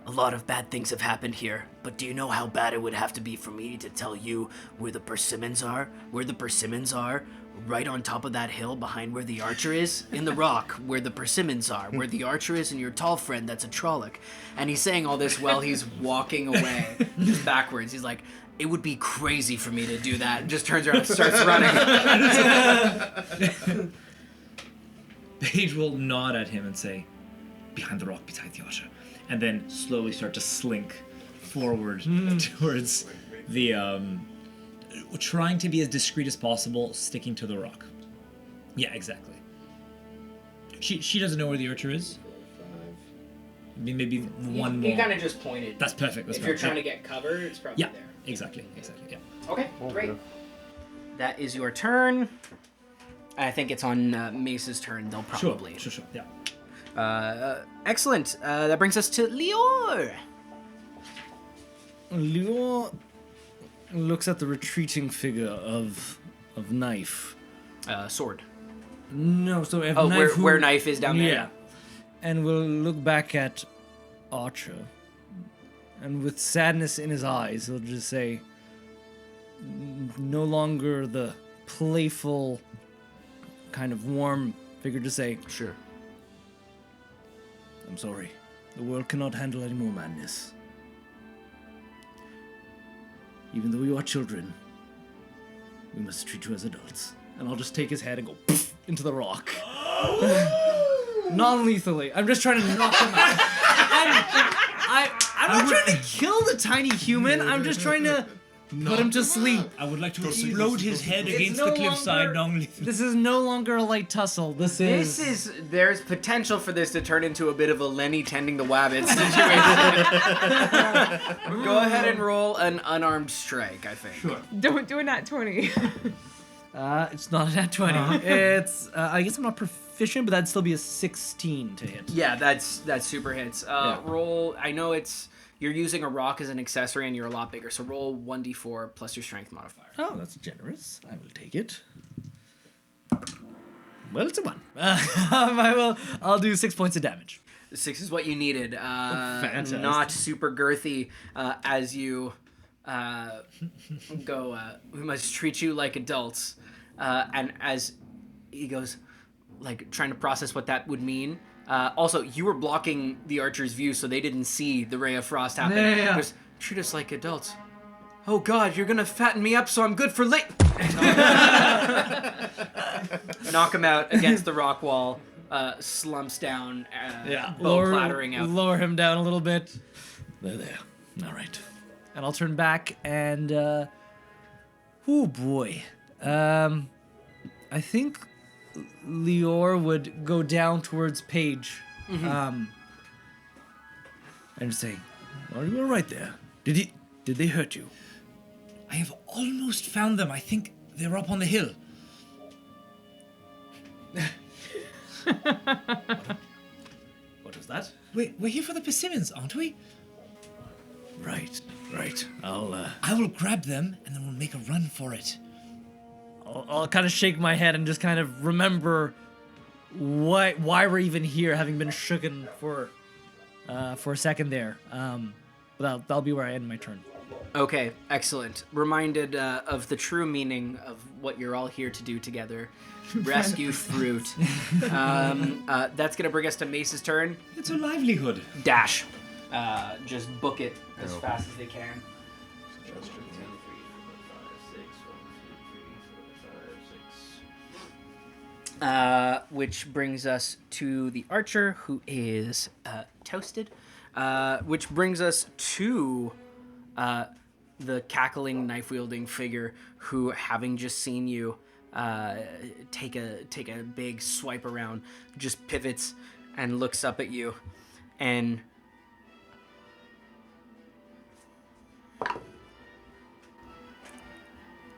a lot of bad things have happened here, but do you know how bad it would have to be for me to tell you where the persimmons are? Where the persimmons are? Right on top of that hill behind where the archer is? In the rock, where the persimmons are, where the archer is and your tall friend that's a Trolloc. And he's saying all this while he's walking away, just backwards. He's like, it would be crazy for me to do that. And just turns around and starts running. Paige will nod at him and say, behind the rock beside the archer. And then slowly start to slink forward towards the, trying to be as discreet as possible, sticking to the rock. Yeah, exactly. She doesn't know where the archer is. I mean, maybe one more. He kind of just pointed. That's perfect. If you're trying to get cover, it's probably Yeah, there. exactly, yeah. Okay, great. That is your turn. I think it's on Mace's turn. They'll probably. Sure, yeah. Excellent. That brings us to Lior. Lior looks at the retreating figure of Knife. Sword. No, so if Oh, Knife where Knife is down there. Yeah. And will look back at Archer. And with sadness in his eyes, he'll just say, no longer the playful, kind of warm figure to say, Sure. I'm sorry. The world cannot handle any more madness. Even though you are children, we must treat you as adults. And I'll just take his head and go poof, into the rock. Non-lethally. I'm just trying to knock him out. I'm not trying to kill the tiny human. I'm just trying to Put him to sleep. I would like to Go to sleep. explode his head It's against no the cliffside. longer- This is no longer a light tussle. There's There's potential for this to turn into a bit of a Lenny tending the wabbit situation. Go ahead and roll an unarmed strike, I think. Sure. Don't do a nat 20. It's not a nat 20. It's I guess I'm not proficient, but that'd still be a 16 to hit. Yeah, that's super hits. Roll. I know you're using a rock as an accessory, and you're a lot bigger. So roll 1d4 plus your strength modifier. Oh, that's generous. I will take it. Well, it's a 1. I'll do 6 points of damage. 6 is what you needed. Fantastic. Not super girthy as you go. We must treat you like adults. And as he goes, like trying to process what that would mean. Also, you were blocking the archer's view, so they didn't see the ray of frost happen. Yeah. He goes, treat us like adults. Oh God, you're gonna fatten me up so I'm good for late. Knock him out against the rock wall. Slumps down. Bow clattering out. Lower him down a little bit. There. All right. And I'll turn back and. Oh boy. I think Lior would go down towards Paige. And say, "Are you all right there? Did they hurt you?" I have almost found them. I think they're up on the hill. What was that? We're here for the Persimmons, aren't we? Right. I will grab them, and then we'll make a run for it. I'll kind of shake my head and just kind of remember why we're even here, having been shooken for a second there. But that'll be where I end my turn. Okay, excellent. Reminded of the true meaning of what you're all here to do together. Rescue fruit. That's going to bring us to Mace's turn. It's a livelihood. Dash. Just book it as fast as they can. Which brings us to the archer, who is toasted. Which brings us to the cackling, knife-wielding figure who, having just seen you take a big swipe around, just pivots and looks up at you, and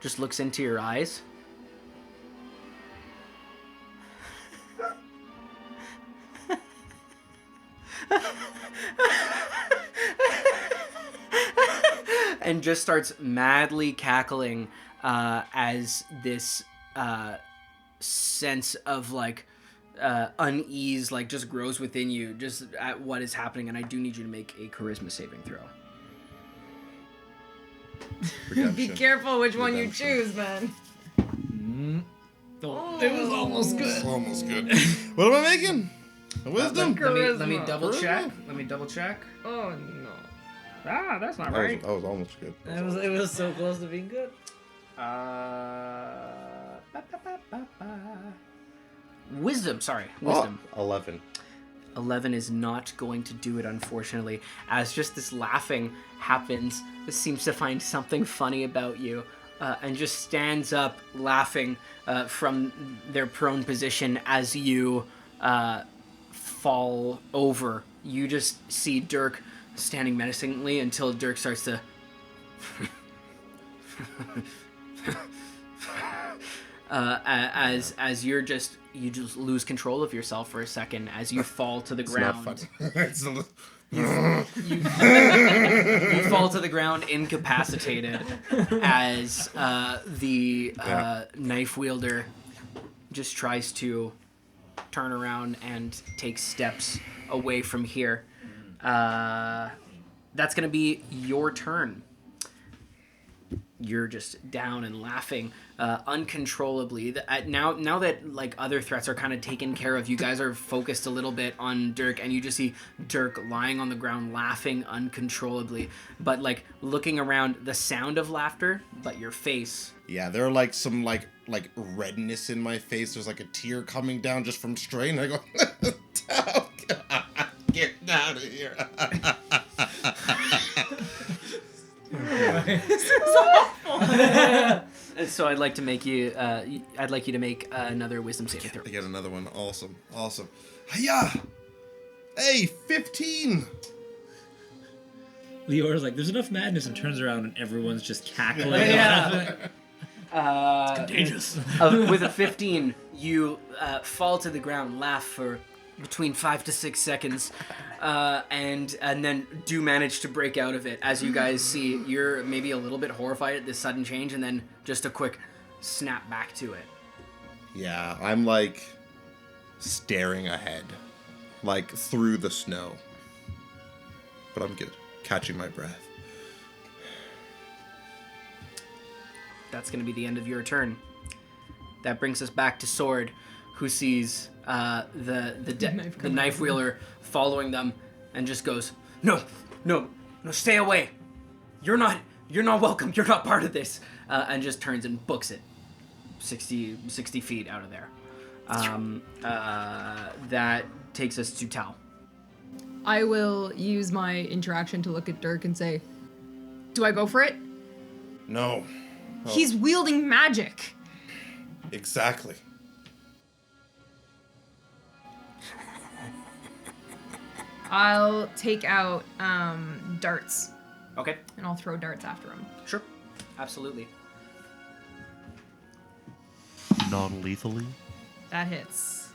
just looks into your eyes. And just starts madly cackling as this sense of like unease like just grows within you just at what is happening, and I do need you to make a charisma saving throw. Be careful which one you choose, man. It was almost good. Almost good. What am I making? A wisdom? Let me Charisma. double check. Let me double check. Oh no. Ah, that's not That was almost good. It was so close to being good. Wisdom, sorry. Wisdom. 11. 11 is not going to do it, unfortunately, as just this laughing happens. This seems to find something funny about you, and just stands up laughing from their prone position as you fall over. You just see Dirk standing menacingly until Dirk starts to as you just lose control of yourself for a second as you fall to the ground. Not funny. It's a little- You fall to the ground incapacitated as the knife wielder just tries to turn around and take steps away from here. That's going to be your turn. You're just down and laughing uncontrollably. Now that like other threats are kind of taken care of, you guys are focused a little bit on Dirk, and you just see Dirk lying on the ground laughing uncontrollably, but like looking around, the sound of laughter, but your face. Yeah, there are like some like redness in my face. There's like a tear coming down just from strain. I go, get out of here. This is So I'd like to make you. I'd like you to make another wisdom saving throw. I get another one. Awesome. Hiya! Hey, 15! Leora's like, there's enough madness, and turns around and everyone's just cackling. Yeah. Contagious. With a 15, you fall to the ground, laugh for between 5 to 6 seconds, and then do manage to break out of it. As you guys see, you're maybe a little bit horrified at this sudden change, and then just a quick snap back to it. Yeah, I'm like staring ahead, like through the snow. But I'm good. Catching my breath. That's going to be the end of your turn. That brings us back to Sword, who sees the knife wheeler following them, and just goes, "No, stay away! You're not welcome. You're not part of this." And just turns and books it 60 feet out of there. That takes us to Tal. I will use my interaction to look at Dirk and say, "Do I go for it?" No. Oh, He's wielding magic. exactly. I'll take out darts, Okay, and I'll throw darts after him. sure, absolutely. Non-lethally? That hits.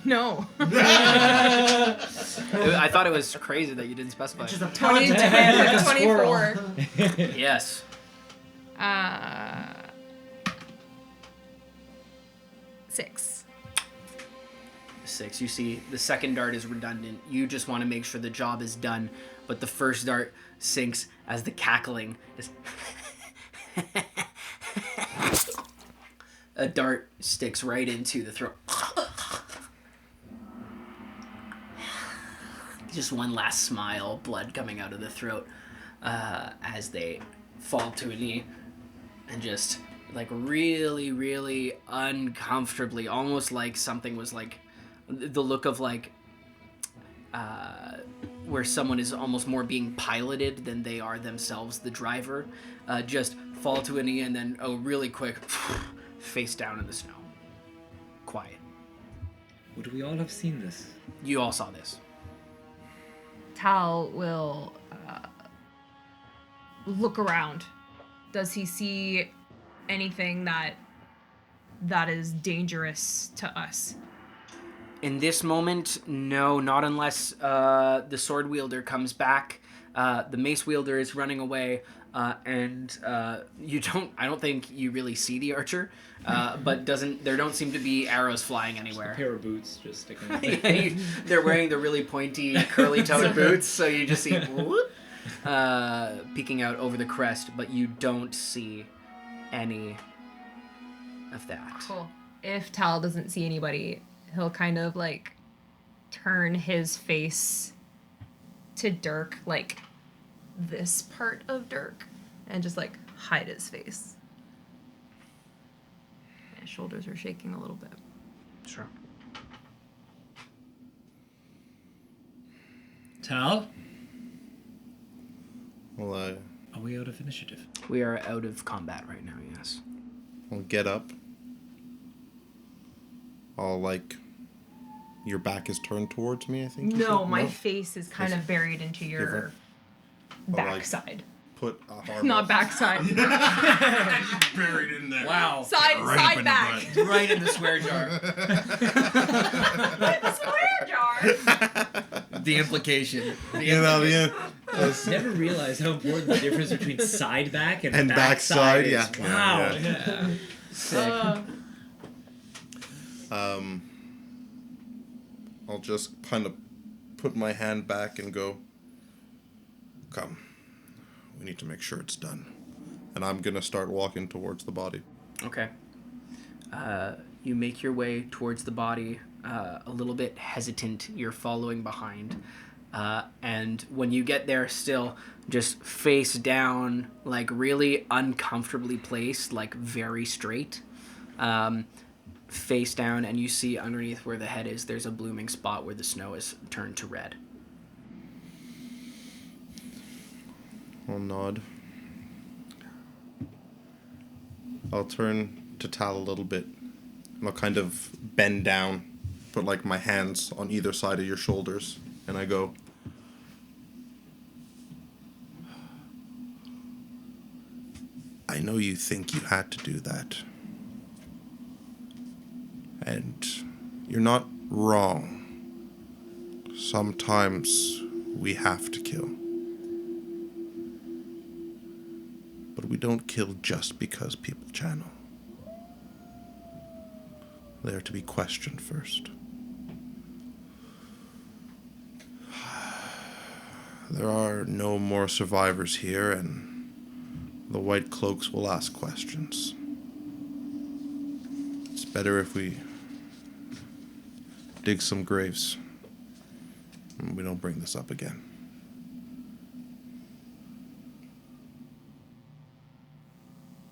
No. I thought it was crazy that you didn't specify. Just a 20 to head like a 24. squirrel. Yes. 6. 6. You see, the second dart is redundant. You just want to make sure the job is done, but the first dart sinks as the cackling is. A dart sticks right into the throat. Just one last smile, blood coming out of the throat as they fall to a knee and just like really, really uncomfortably, almost like something was like the look of like where someone is almost more being piloted than they are themselves the driver, just fall to a knee and then really quick face down in the snow. Quiet. Would we all have seen this? You all saw this. Tal will look around. Does he see anything that is dangerous to us? In this moment, no, not unless the sword wielder comes back. The mace wielder is running away, and you don't. I don't think you really see the archer, but there don't seem to be arrows flying anywhere. A pair of boots just sticking out. Yeah, they're wearing the really pointy, curly-toed boots, so you just see whoop, peeking out over the crest, but you don't see any of that. Cool. If Tal doesn't see anybody, he'll kind of like turn his face to Dirk, like this part of Dirk, and just like hide his face. His shoulders are shaking a little bit. Sure. Tal? Well, Are we out of initiative? We are out of combat right now, yes. I'll get up. I'll your back is turned towards me, I think. you No, said? my face is kind of buried into your Different. backside. Put a hard Not backside. buried in there. Wow. Side back. Right in the swear jar. Square jar. The implication. You know, Never realized how important the difference between side back and backside, is. yeah. Wow. Yeah. Sick. I'll just kind of put my hand back and go, come, we need to make sure it's done. And I'm going to start walking towards the body. Okay. You make your way towards the body, a little bit hesitant. You're following behind. And when you get there, still just face down, like really uncomfortably placed, like very straight. Face down, and you see underneath where the head is, there's a blooming spot where the snow is turned to red. I'll nod. I'll turn to Tal a little bit. And I'll kind of bend down, put like my hands on either side of your shoulders, and I go, I know you think you had to do that. And you're not wrong. Sometimes we have to kill. But we don't kill just because people channel. They're to be questioned first. There are no more survivors here, and the White Cloaks will ask questions. It's better if we dig some graves and we don't bring this up again.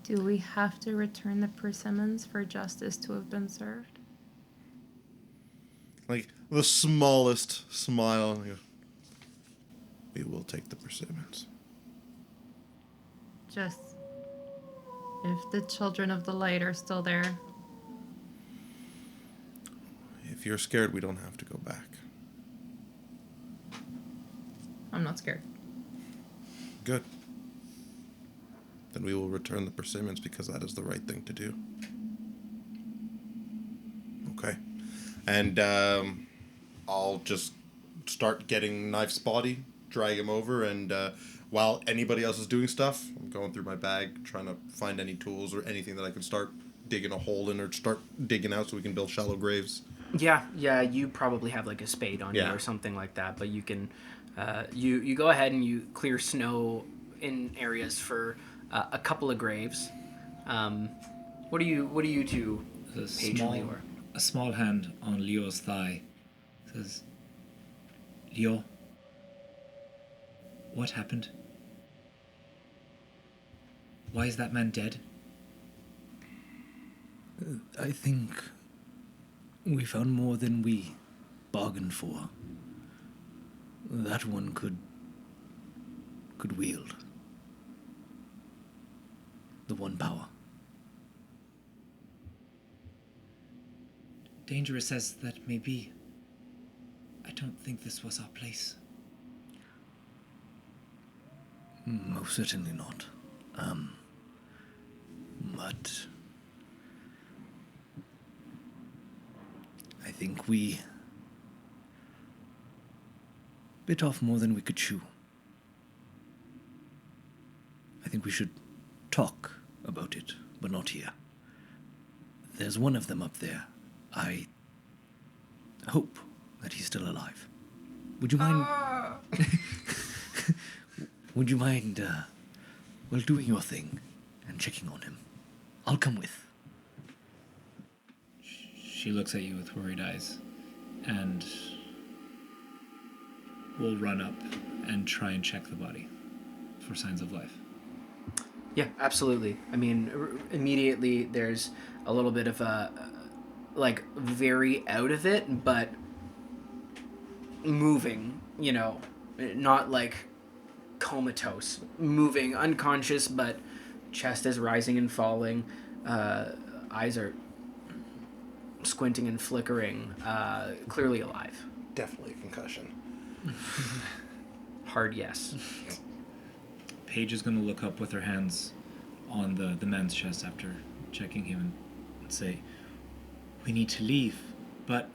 Do we have to return the persimmons for justice to have been served? Like the smallest smile. And I go, we will take the persimmons. Just if the children of the light are still there. If you're scared, we don't have to go back. I'm not scared. Good. Then we will return the persimmons because that is the right thing to do. Okay. And I'll just start getting Knife's body, drag him over, and while anybody else is doing stuff, I'm going through my bag, trying to find any tools or anything that I can start digging a hole in or start digging out so we can build shallow graves. Yeah, you probably have like a spade on you Yeah. or something like that, but you can, you go ahead and you clear snow in areas for a couple of graves. What do you do, Paige and Leor? A small hand on Leo's thigh says, Leo, what happened? Why is that man dead? I think we found more than we bargained for. That one could wield the one power. Dangerous as that may be, I don't think this was our place. Most certainly not. But I think we bit off more than we could chew. I think we should talk about it, but not here. There's one of them up there. I hope that he's still alive. Would you mind... Would you mind, doing your thing and checking on him? I'll come with. She looks at you with worried eyes and will run up and try and check the body for signs of life. Yeah, absolutely. I mean, immediately there's a little bit of a, like, very out of it, but moving, you know, not like comatose, moving, unconscious, but chest is rising and falling, eyes are squinting and flickering, clearly alive. Definitely a concussion. Hard yes. Paige is going to look up with her hands on the man's chest after checking him and say, we need to leave, but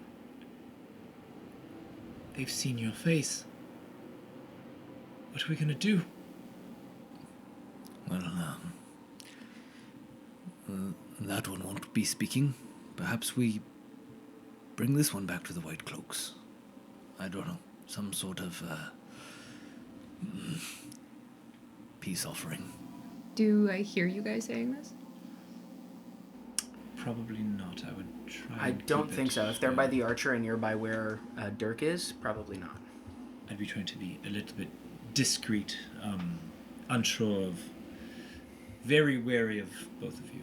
they've seen your face. What are we going to do? Well, that one won't be speaking. Perhaps we bring this one back to the White Cloaks. I don't know, some sort of peace offering. Do I hear you guys saying this? Probably not. I would try. I and don't keep think it, so. If they're by the archer and you're by where Dirk is, probably not. I'd be trying to be a little bit discreet, unsure of, very wary of both of you.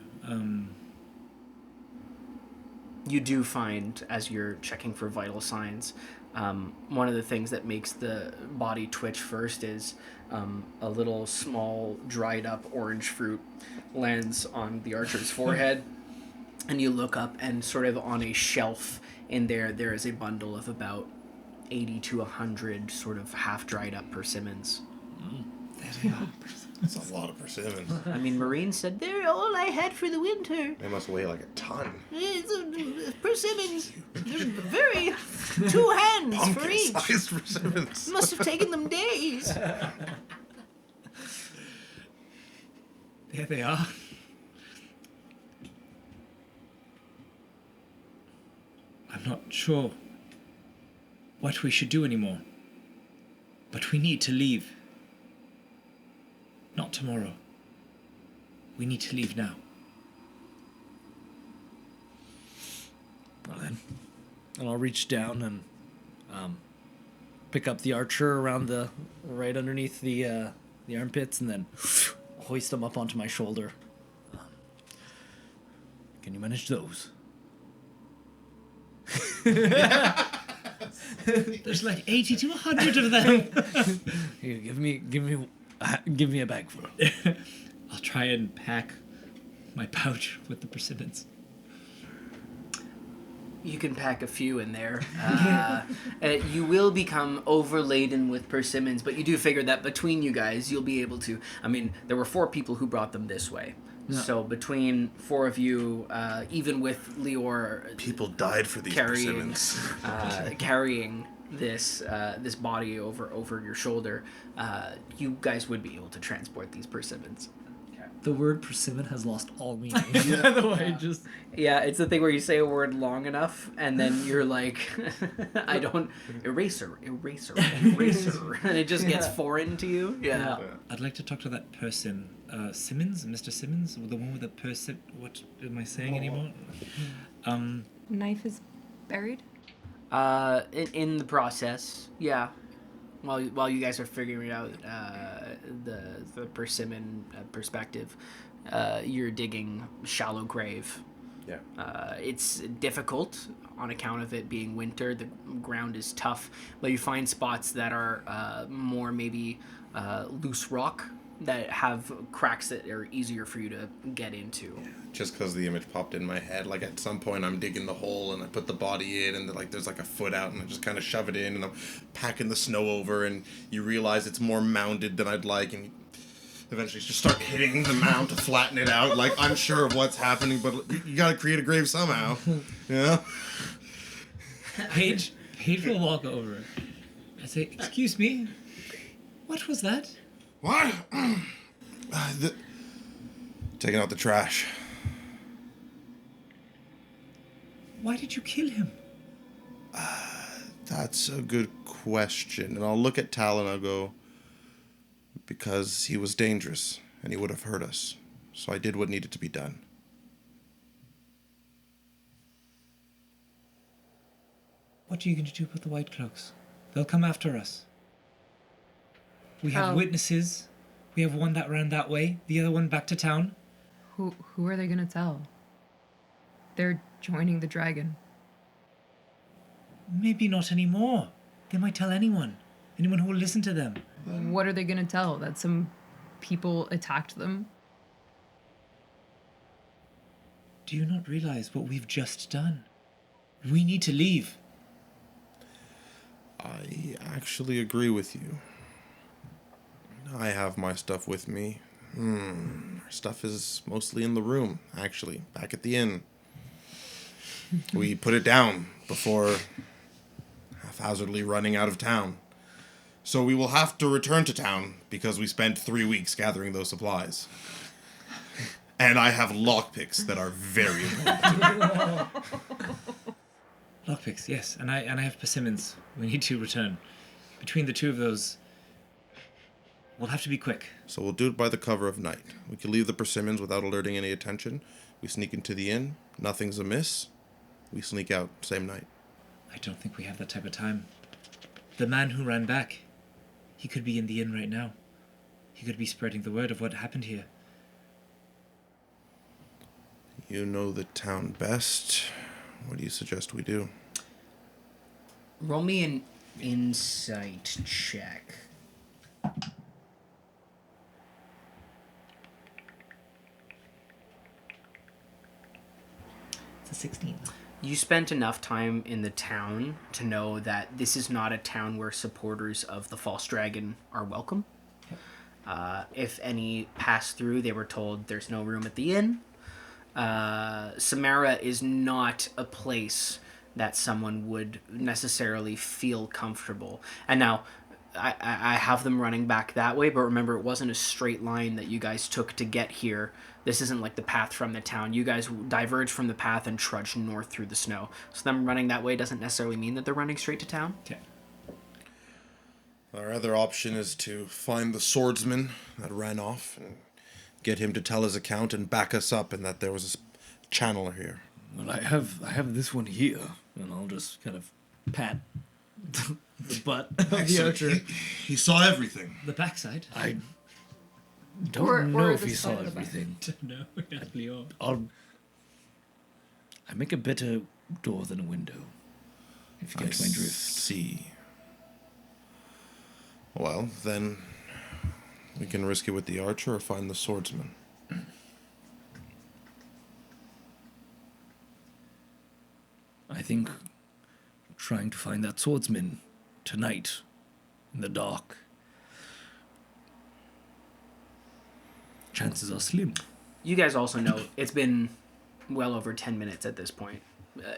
You do find, as you're checking for vital signs, One of the things that makes the body twitch first is a little small dried up orange fruit lands on the archer's forehead, and you look up, and sort of on a shelf in there is a bundle of about 80 to 100 sort of half dried up persimmons. That's a lot of persimmons. I mean, Marine said they're all I had for the winter. They must weigh like a ton. Persimmons. They're very 2 hands for each. Pumpkin-sized persimmons. Must have taken them days. There they are. I'm not sure what we should do anymore. But we need to leave. Not tomorrow. We need to leave now. Well then, and I'll reach down and pick up the archer around the right underneath the armpits, and then hoist them up onto my shoulder. Can you manage those? There's like 80 to 100 of them. Here, give me a bag full. I'll try and pack my pouch with the persimmons. You can pack a few in there. You will become overladen with persimmons, but you do figure that between you guys, you'll be able to. I mean, there were 4 people who brought them this way. Yeah. So between 4 of you, even with Lior People died for these carrying persimmons. carrying this body over your shoulder, you guys would be able to transport these persimmons. The word persimmon has lost all meaning. By the way, just Yeah, it's the thing where you say a word long enough, and then you're like, I don't eraser, and it just gets foreign to you. Yeah. I'd like to talk to that person, Simmons, Mr. Simmons, the one with the person. What am I saying anymore? Knife is buried? In the process, yeah. While you guys are figuring out the persimmon perspective, you're digging shallow grave. Yeah. It's difficult on account of it being winter. The ground is tough, but you find spots that are more maybe loose rock that have cracks that are easier for you to get into. Just because the image popped in my head, like at some point I'm digging the hole and I put the body in, and like there's like a foot out, and I just kind of shove it in, and I'm packing the snow over, and you realize it's more mounded than I'd like, and eventually just start hitting the mound to flatten it out, like unsure of what's happening, but you gotta create a grave somehow, you know? Paige will walk over. I say, excuse me, what was that? What? Taking out the trash. Why did you kill him? That's a good question. And I'll look at Tal and I'll go, because he was dangerous and he would have hurt us. So I did what needed to be done. What are you going to do about the White Cloaks? They'll come after us. We have witnesses. We have one that ran that way, the other one back to town. Who are they gonna tell? They're joining the dragon. Maybe not anymore. They might tell anyone who will listen to them. What are they gonna tell? That some people attacked them? Do you not realize what we've just done? We need to leave. I actually agree with you. I have my stuff with me. Our stuff is mostly in the room, actually, back at the inn. We put it down before haphazardly running out of town. So we will have to return to town because we spent 3 weeks gathering those supplies. And I have lockpicks that are very important. Lockpicks, yes, and I have persimmons. We need to return. Between the two of those, we'll have to be quick. So we'll do it by the cover of night. We can leave the persimmons without alerting any attention. We sneak into the inn. Nothing's amiss. We sneak out same night. I don't think we have that type of time. The man who ran back, he could be in the inn right now. He could be spreading the word of what happened here. You know the town best. What do you suggest we do? Roll me an insight check. It's a 16. You spent enough time in the town to know that this is not a town where supporters of the false dragon are welcome. If any pass through, they were told there's no room at the inn. Samara is not a place that someone would necessarily feel comfortable. And now, I have them running back that way, but remember, it wasn't a straight line that you guys took to get here. This isn't like the path from the town. You guys diverged from the path and trudged north through the snow. So them running that way doesn't necessarily mean that they're running straight to town. Okay. Our other option is to find the swordsman that ran off and get him to tell his account and back us up and that there was a channeler here. Well, I have this one here, and I'll just kind of pat the butt of the Excellent. archer. He saw everything. The backside. I don't Or know the if he side saw of the back. everything. No, Leo. I make a better door than a window. If you get my drift. See. Well, then we can risk it with the archer or find the swordsman. I think trying to find that swordsman tonight in the dark. Chances are slim. You guys also know it's been well over 10 minutes at this point.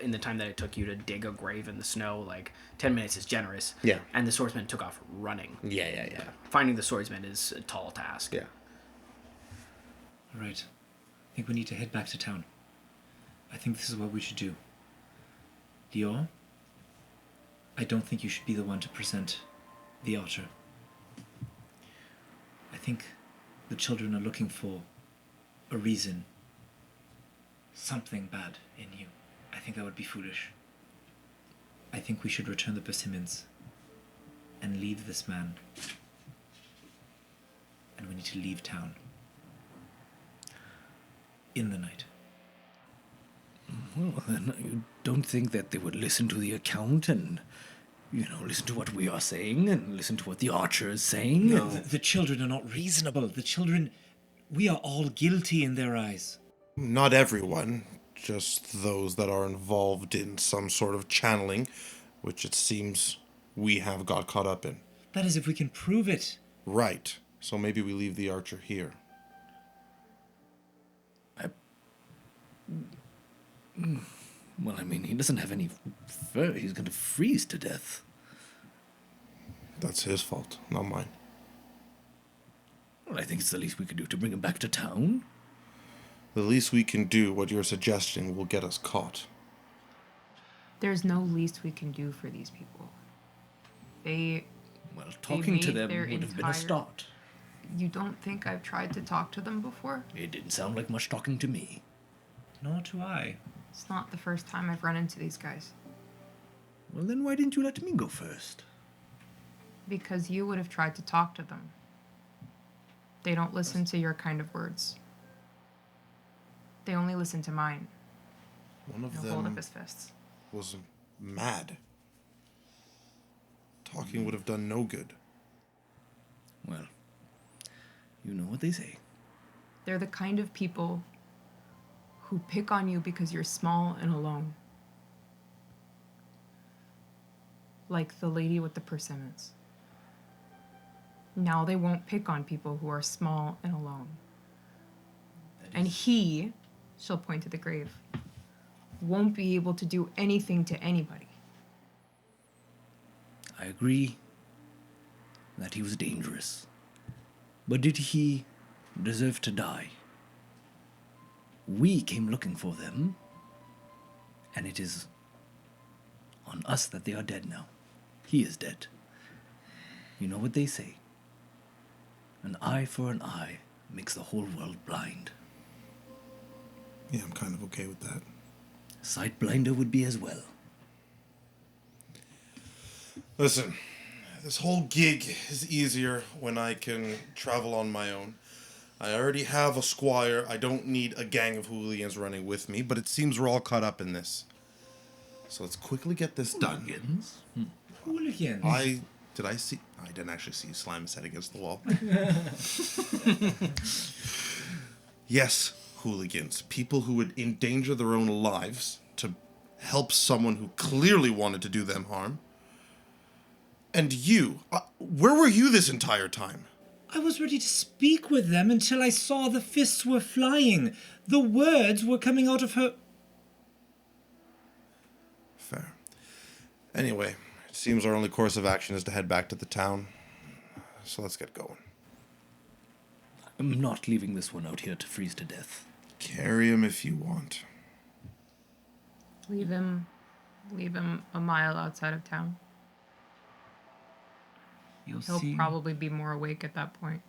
In the time that it took you to dig a grave in the snow, like 10 minutes is generous. Yeah. And the swordsman took off running. Yeah. Finding the swordsman is a tall task. Yeah. All right. I think we need to head back to town. I think this is what we should do. Dior, I don't think you should be the one to present the altar. I think the children are looking for a reason. Something bad in you. I think that would be foolish. I think we should return the Persimmons and leave this man. And we need to leave town. In the night. Well, then you don't think that they would listen to the account and, listen to what we are saying and listen to what the archer is saying? No. The children are not reasonable. The children, we are all guilty in their eyes. Not everyone, just those that are involved in some sort of channeling, which it seems we have got caught up in. That is if we can prove it. Right. So maybe we leave the archer here. Well, I mean, he doesn't have any fur. He's going to freeze to death. That's his fault, not mine. Well, I think it's the least we could do to bring him back to town. The least we can do, what you're suggesting, will get us caught. There's no least we can do for these people. Well, talking to made them their would have been a entire- start. You don't think I've tried to talk to them before? It didn't sound like much talking to me. Nor do I. It's not the first time I've run into these guys. Well, then why didn't you let me go first? Because you would have tried to talk to them. They don't listen to your kind of words. They only listen to mine. One of He'll hold up them his fists. was mad. Talking would have done no good. Well, you know what they say. They're the kind of people who pick on you because you're small and alone. Like the lady with the persimmons. Now they won't pick on people who are small and alone. And he, she'll point to the grave, won't be able to do anything to anybody. I agree that he was dangerous. But did he deserve to die? We came looking for them, and it is on us that they are dead now. He is dead. You know what they say? An eye for an eye makes the whole world blind. Yeah, I'm kind of okay with that. Sight blinder would be as well. Listen, this whole gig is easier when I can travel on my own. I already have a squire. I don't need a gang of hooligans running with me, but it seems we're all caught up in this. So let's quickly get this done. Hooligans? Hooligans. Did I see? I didn't actually see you slam his head against the wall. Yes, hooligans. People who would endanger their own lives to help someone who clearly wanted to do them harm. And you, where were you this entire time? I was ready to speak with them until I saw the fists were flying. The words were coming out of her... Fair. Anyway, it seems our only course of action is to head back to the town. So let's get going. I'm not leaving this one out here to freeze to death. Carry him if you want. Leave him a mile outside of town. You'll He'll see. probably be more awake at that point.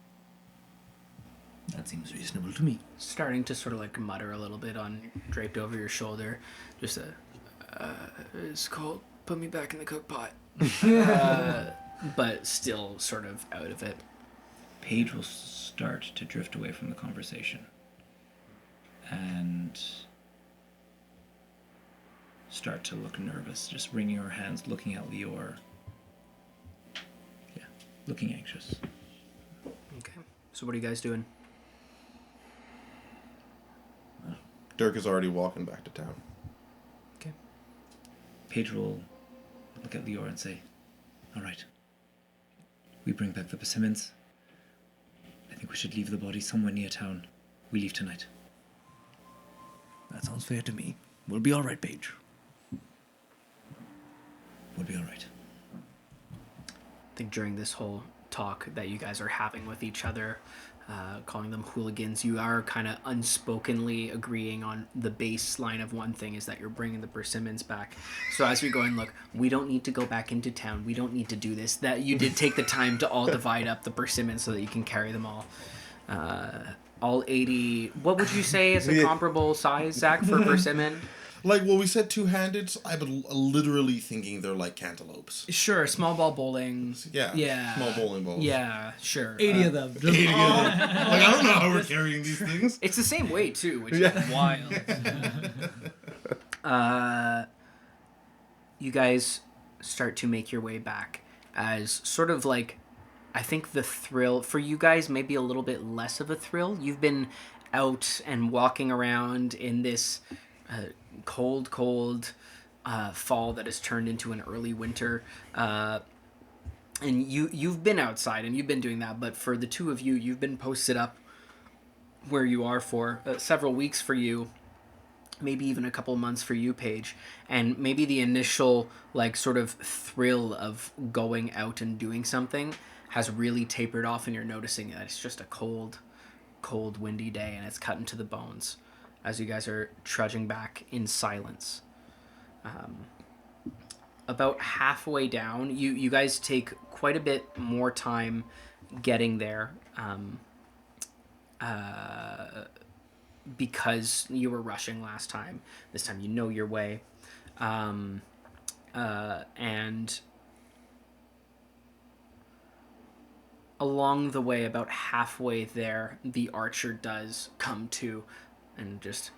That seems reasonable to me. Starting to sort of like mutter a little bit on draped over your shoulder. Just it's cold. Put me back in the cook pot. But still sort of out of it. Paige will start to drift away from the conversation. And start to look nervous, just wringing her hands, looking at Lior. Yeah, looking anxious. Okay. So what are you guys doing? Dirk is already walking back to town. Okay. Paige will look at Lior and say, all right, we bring back the Persimmons. I think we should leave the body somewhere near town. We leave tonight. That sounds fair to me. We'll be all right, Paige. We'll be all right. I think during this whole talk that you guys are having with each other, calling them hooligans, you are kind of unspokenly agreeing on the baseline of one thing is that you're bringing the Persimmons back. So as you're going, look, we don't need to go back into town. We don't need to do this. That you did take the time to all divide up the Persimmons so that you can carry them all 80. What would you say is a comparable size, Zach, for Persimmon? Like, well, we said two-handed. So I've been literally thinking they're like cantaloupes. Sure, small ball bowling. Yeah. Yeah. Small bowling balls. Yeah, sure. 80 of them. 80 of them. Like, I don't know how we're carrying these things. It's the same weight too, which is wild. You guys start to make your way back as sort of like, I think the thrill for you guys may be a little bit less of a thrill. You've been out and walking around in this cold fall that has turned into an early winter. And you've been outside and you've been doing that, but for the two of you, you've been posted up where you are for several weeks for you, maybe even a couple months for you, Paige. And maybe the initial like sort of thrill of going out and doing something has really tapered off, and you're noticing that it's just a cold, windy day, and it's cutting to the bones as you guys are trudging back in silence. About halfway down, you guys take quite a bit more time getting there, because you were rushing last time. This time you know your way, and along the way, about halfway there, the archer does come to, and just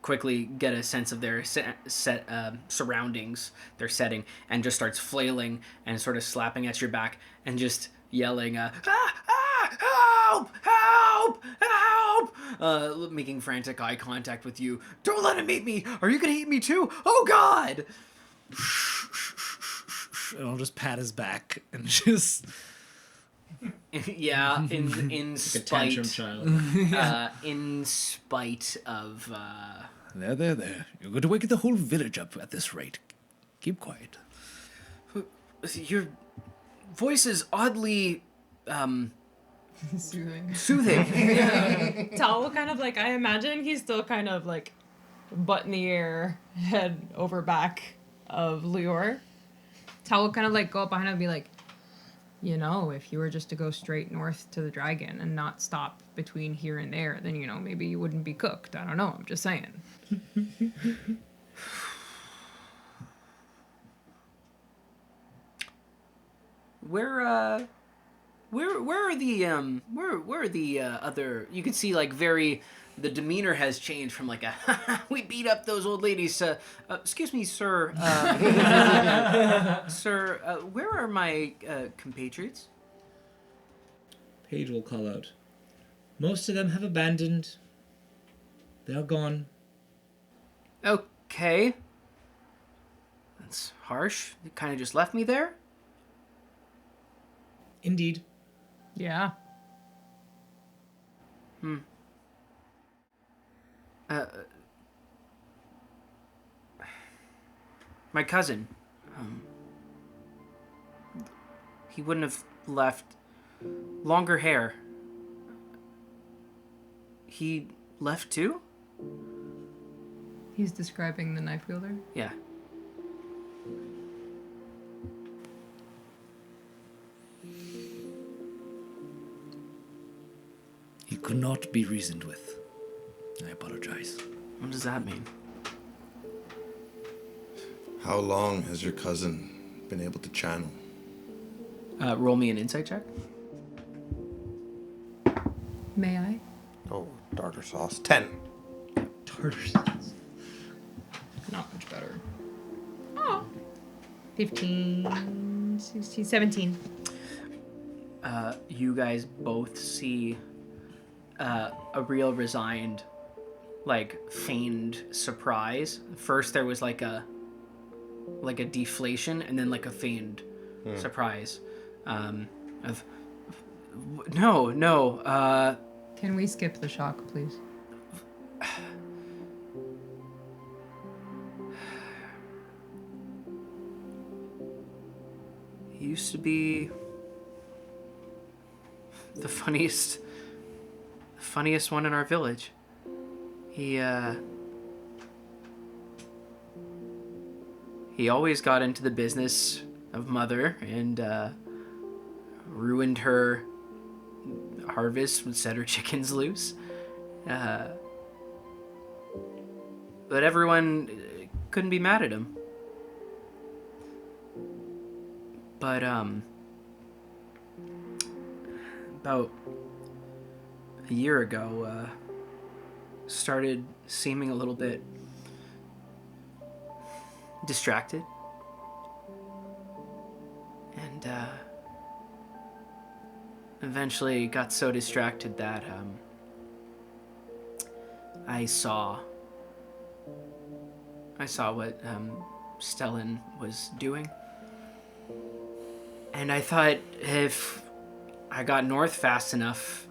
quickly get a sense of their surroundings, their setting, and just starts flailing and sort of slapping at your back and just yelling, help, help, help, making frantic eye contact with you. Don't let him eat me. Are you going to eat me too? Oh, God. And I'll just pat his back and just... Yeah, in Like a spite, tantrum child. in spite of. There. You're going to wake the whole village up at this rate. Keep quiet. Your voice is oddly Soothing. soothing. Tal will kind of like, I imagine he's still kind of like butt in the air, head over back of Lior. Tal will kind of like go up behind him and be like, you know, if you were just to go straight north to the dragon and not stop between here and there, then, you know, maybe you wouldn't be cooked. I don't know. I'm just saying. Where are the other? You could see like very the demeanor has changed from like a we beat up those old ladies to excuse me, sir. Sir, where are my compatriots? Page will call out. Most of them have abandoned. They are gone. Okay. That's harsh. They kind of just left me there. Indeed. Yeah. My cousin. He wouldn't have left. Longer hair. He left too? He's describing the knife wielder. Yeah. He could not be reasoned with. I apologize. What does that mean? How long has your cousin been able to channel? Roll me an insight check. May I? Oh, tartar sauce. 10. Tartar sauce. Not much better. Oh. 15, 16, 17. You guys both see a real resigned, like feigned surprise. First there was like a deflation, and then like a feigned surprise. Of no. Can we skip the shock, please? He used to be the funniest one in our village. He always got into the business of Mother and ruined her harvest, would set her chickens loose. But everyone couldn't be mad at him. But about a year ago, started seeming a little bit distracted. And eventually got so distracted that I saw what Stellan was doing. And I thought if I got north fast enough,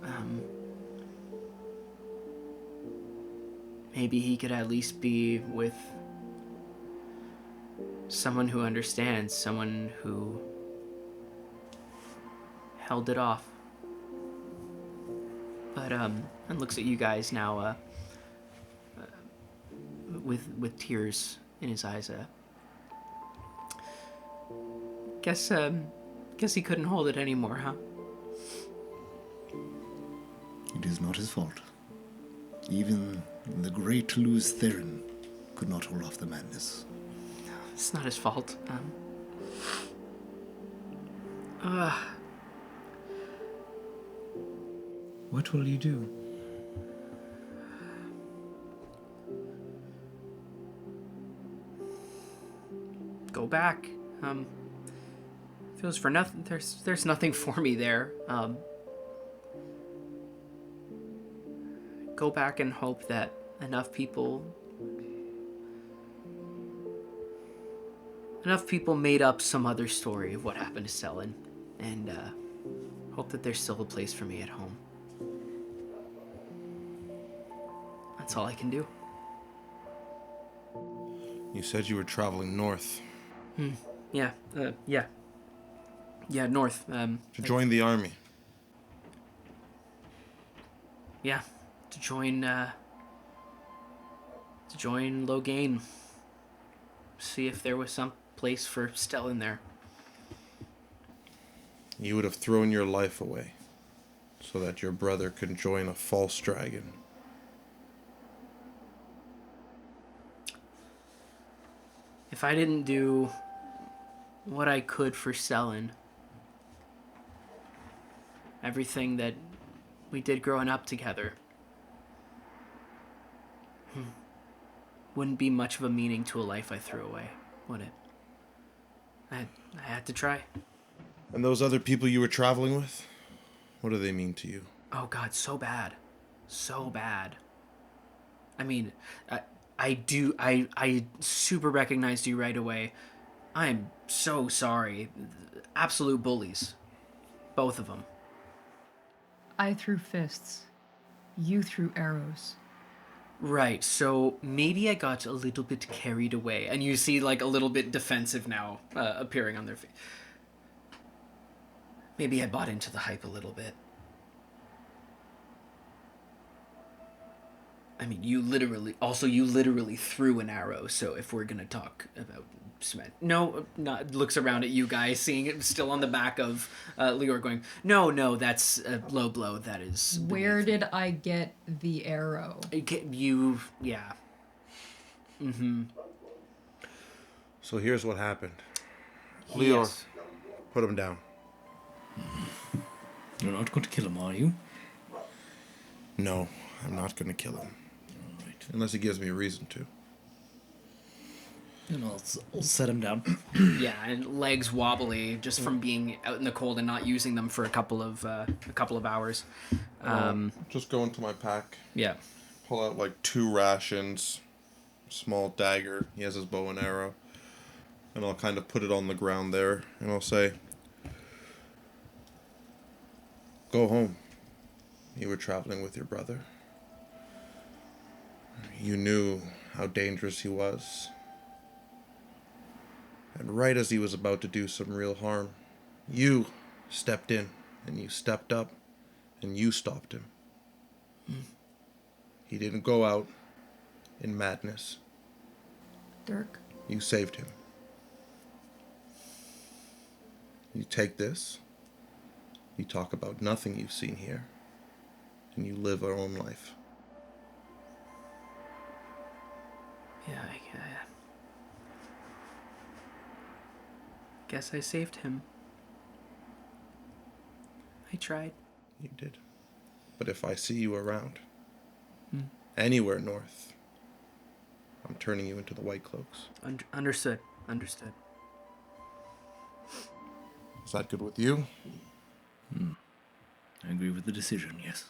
maybe he could at least be with someone who understands, someone who held it off. But and looks at you guys now with tears in his eyes. Guess he couldn't hold it anymore, huh? It is not his fault. Even the great Luz Theron could not hold off the madness. It's not his fault. What will you do? Go back. Feels for nothing. There's nothing for me there. Go back and hope that enough people made up some other story of what happened to Stellan, and hope that there's still a place for me at home. That's all I can do. You said you were traveling north Yeah, north. to join the army. Yeah, to join Logain. See if there was some place for Stellan there. You would have thrown your life away so that your brother could join a false dragon. If I didn't do what I could for Stellan, everything that we did growing up together, Wouldn't be much of a meaning to a life I threw away, would it? I had to try. And those other people you were traveling with, what do they mean to you? Oh God, so bad. So bad. I mean, I super recognized you right away. I'm so sorry. Absolute bullies. Both of them. I threw fists. You threw arrows. Right, so maybe I got a little bit carried away. And you see, like, a little bit defensive now appearing on their face. Maybe I bought into the hype a little bit. I mean, you literally threw an arrow, so if we're gonna talk about Smith. No, not looks around at you guys, seeing it still on the back of Lior going, no, that's a low blow, that is... Where did I get the arrow? Yeah. So here's what happened. Lior, Yes. put him down. You're not going to kill him, are you? No, I'm not going to kill him. Right. Unless he gives me a reason to. And I'll set him down. Yeah, and legs wobbly just from being out in the cold and not using them for a couple of hours. Just go into my pack, Yeah. pull out like 2 rations, small dagger. He has his bow and arrow. And I'll kind of put it on the ground there. And I'll say, go home. You were traveling with your brother. You knew how dangerous he was. And right as he was about to do some real harm, you stepped in, and you stepped up, and you stopped him. He didn't go out in madness. Dirk. You saved him. You take this, you talk about nothing you've seen here, and you live our own life. Yeah, guess I saved him. I tried. You did. But if I see you around, anywhere north, I'm turning you into the White Cloaks. Understood. Is that good with you? I agree with the decision, yes.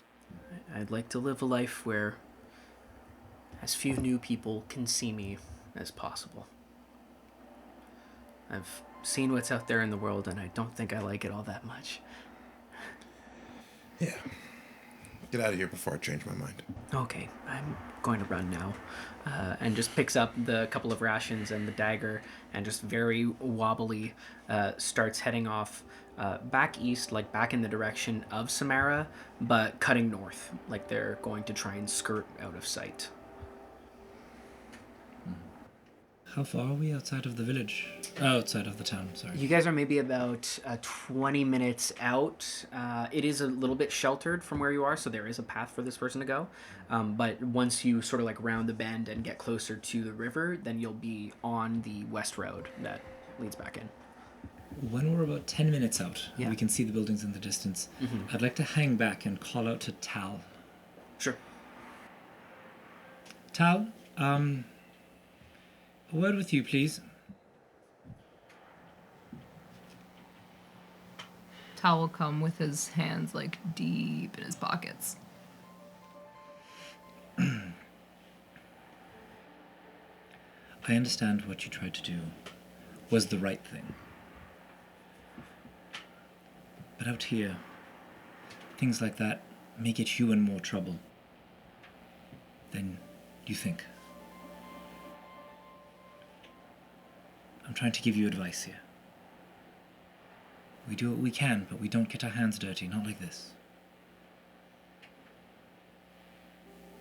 I'd like to live a life where as few new people can see me as possible. I've seen what's out there in the world, and I don't think I like it all that much. Yeah. Get out of here before I change my mind. Okay, I'm going to run now. And just picks up the couple of rations and the dagger and just very wobbly starts heading off back east, like back in the direction of Samara, but cutting north, like they're going to try and skirt out of sight. How far are we outside of the village? Oh, outside of the town, sorry. You guys are maybe about 20 minutes out. It is a little bit sheltered from where you are, so there is a path for this person to go. But once you sort of like round the bend and get closer to the river, then you'll be on the west road that leads back in. When we're about 10 minutes out, Yeah. we can see the buildings in the distance. I'd like to hang back and call out to Tal. Sure. Tal, a word with you, please. Tal will come with his hands like deep in his pockets. I understand what you tried to do was the right thing. But out here, things like that may get you in more trouble than you think. I'm trying to give you advice here. We do what we can, but we don't get our hands dirty, not like this.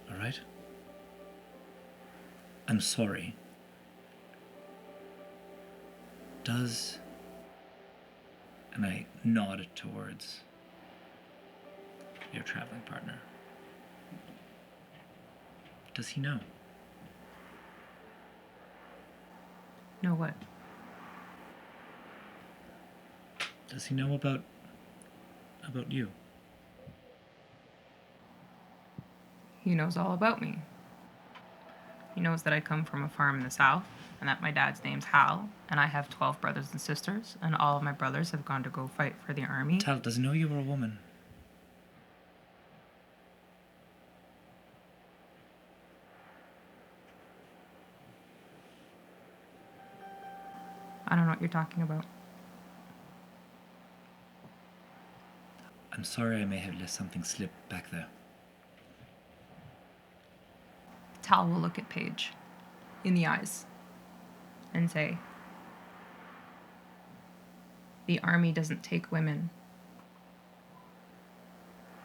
All right? I'm sorry. And I nod towards your traveling partner. Does he know? Know what? Does he know about you? He knows all about me. He knows that I come from a farm in the south, and that my dad's name's Hal, and I have 12 brothers and sisters, and all of my brothers have gone to go fight for the army. Tal doesn't know you were a woman. I don't know what you're talking about. I'm sorry I may have let something slip back there. Tal will look at Paige in the eyes and say, the army doesn't take women.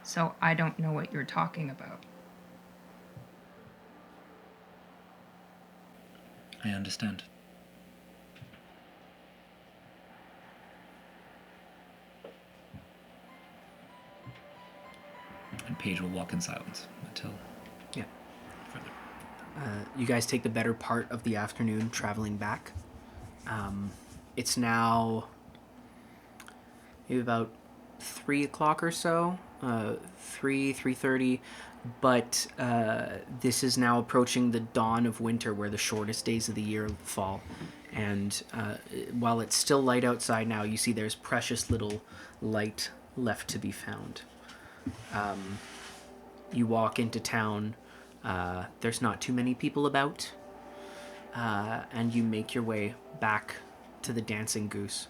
So I don't know what you're talking about. I understand. And Paige will walk in silence until Yeah. further. You guys take the better part of the afternoon traveling back. It's now maybe about 3 o'clock or so, 3:30, but this is now approaching the dawn of winter, where the shortest days of the year fall. And while it's still light outside now, you see there's precious little light left to be found. You walk into town. There's not too many people about, and you make your way back to the Dancing Goose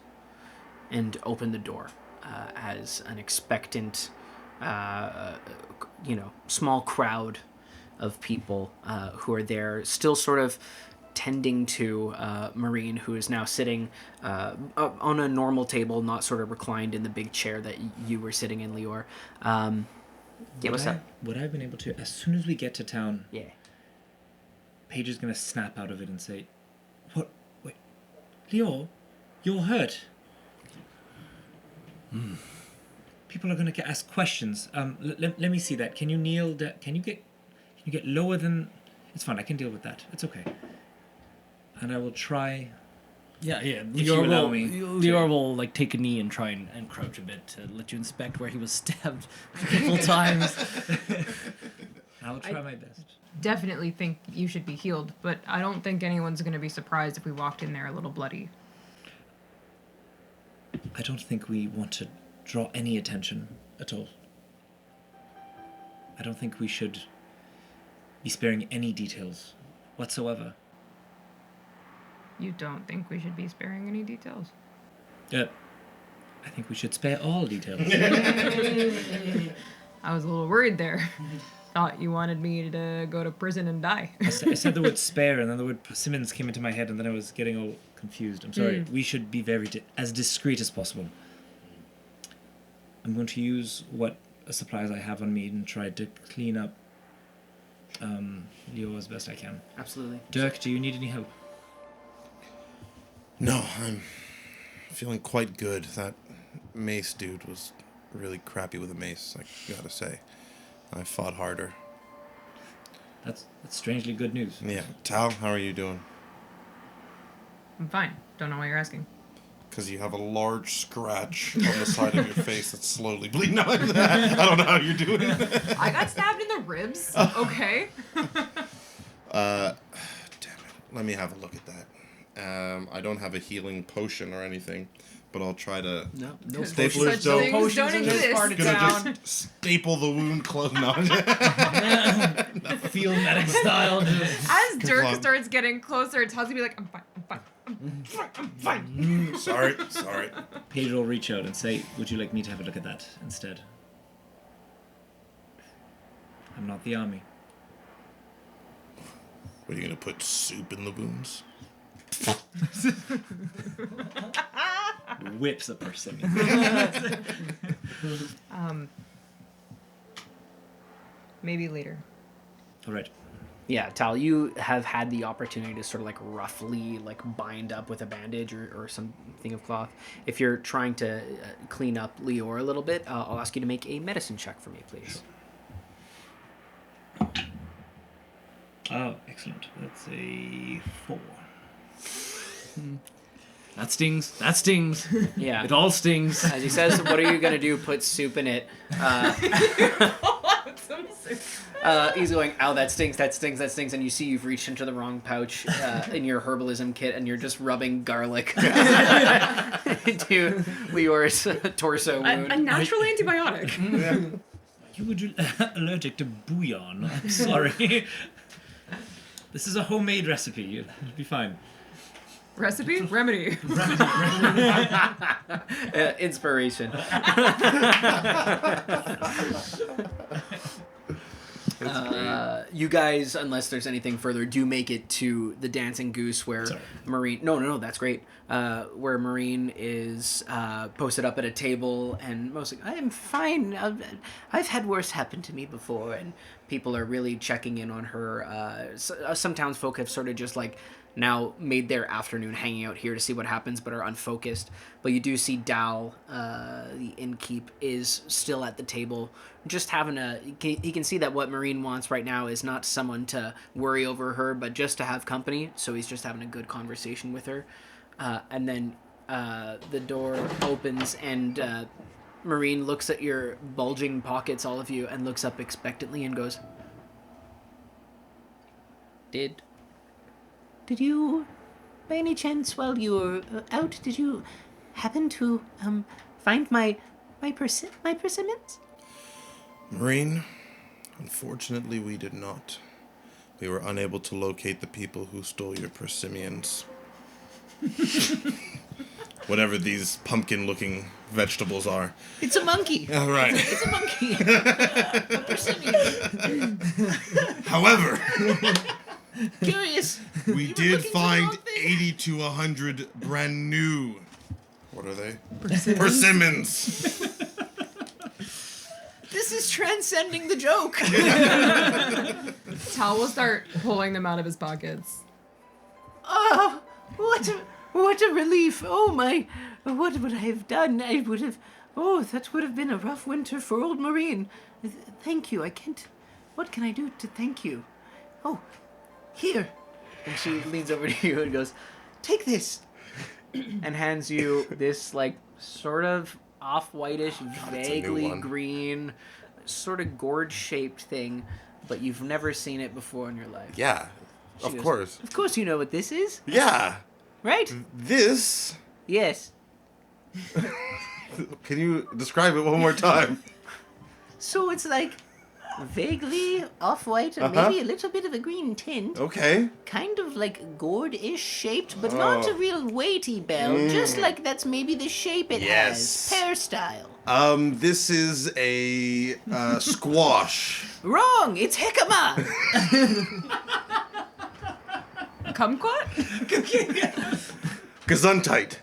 and open the door as an expectant, small crowd of people who are there, still sort of tending to Marine, who is now sitting on a normal table, not sort of reclined in the big chair that you were sitting in, Lior. Yeah, what's up? Would I have been able to, as soon as we get to town, Yeah. Paige is going to snap out of it and say, "What? Wait, Leo, you're hurt." People are going to ask questions. Let me see that. Can you kneel? Can you get lower than? It's fine. I can deal with that. It's okay. And I will try. Yeah. If you allow me to. Lior will like take a knee and try and encroach a bit to let you inspect where he was stabbed a couple times. I will try my best. Definitely think you should be healed, but I don't think anyone's going to be surprised if we walked in there a little bloody. I don't think we want to draw any attention at all. I don't think we should be sparing any details whatsoever. You don't think we should be sparing any details? I think we should spare all details. I was a little worried there. Thought you wanted me to go to prison and die. I said the word spare, and then the word Persimmons came into my head, and then I was getting all confused. I'm sorry. We should be very as discreet as possible. I'm going to use what supplies I have on me and try to clean up Leo as best I can. Absolutely. Dirk, do you need any help? No, I'm feeling quite good. That mace dude was really crappy with a mace, I gotta say. I fought harder. That's strangely good news. Yeah. Tal, how are you doing? I'm fine. Don't know why you're asking. Because you have a large scratch on the side of your face that's slowly bleeding. No, I don't know how you're doing it. I got stabbed in the ribs. Okay. Damn it. Let me have a look at that. I don't have a healing potion or anything, but I'll try to... No Staplers Such don't... things don't in this exist. part of Gonna town. just staple the wound closed. No. Field medic style. As Dirk on. starts getting closer, it tells you to be like, I'm fine. Sorry. Paige will reach out and say, would you like me to have a look at that instead? I'm not the army. What, are you going to put soup in the wounds? Whips a person. Maybe later. All right. Yeah, Tal, you have had the opportunity to sort of like roughly like bind up with a bandage or something of cloth. If you're trying to clean up Lior a little bit, I'll ask you to make a medicine check for me, please. Oh, excellent. That's a 4. That stings. Yeah. It all stings. As he says, what are you going to do? Put soup in it. He's going, ow, that stings, that stings, that stings, and you see you've reached into the wrong pouch in your herbalism kit, and you're just rubbing garlic into Leor's torso wound. A natural antibiotic. You were allergic to bouillon. I'm sorry. This is a homemade recipe. You'll be fine. Recipe? Remedy. Inspiration. You guys, unless there's anything further, do make it to the Dancing Goose where Marine... No, that's great. Where Marine is posted up at a table and mostly, I'm fine. I've had worse happen to me before, and people are really checking in on her. Some townsfolk have sort of just like now made their afternoon hanging out here to see what happens, but are unfocused. But you do see Dal, the innkeep, is still at the table, just having he can see that what Marine wants right now is not someone to worry over her, but just to have company. So he's just having a good conversation with her. And then the door opens and Marine looks at your bulging pockets, all of you, and looks up expectantly and goes, Did you, by any chance, while you were out, did you happen to find my persimmons? Marine, unfortunately we did not. We were unable to locate the people who stole your persimmons. Whatever these pumpkin-looking vegetables are. It's a monkey. All right. It's a monkey. A persimmon. However, Curious. we did find 80 to 100 brand new. What are they? Persimmons. This is transcending the joke. Tal will start pulling them out of his pockets. Oh, what a relief. Oh my, what would I have done? That would have been a rough winter for old Marine. Thank you. What can I do to thank you? Oh, here. And she leans over to you and goes, take this. And hands you this, like, sort of off-whitish, vaguely green, sort of gourd-shaped thing, but you've never seen it before in your life. Yeah, of course. Of course you know what this is, Yeah. right? This. Yes. Can you describe it one more time? So it's like vaguely off-white and maybe a little bit of a green tint. Okay. Kind of like gourd-ish shaped, but not a real weighty bell. Just like that's maybe the shape it has. Pear style. This is a squash. Wrong! It's jicama! Kumquat? Gesundheit.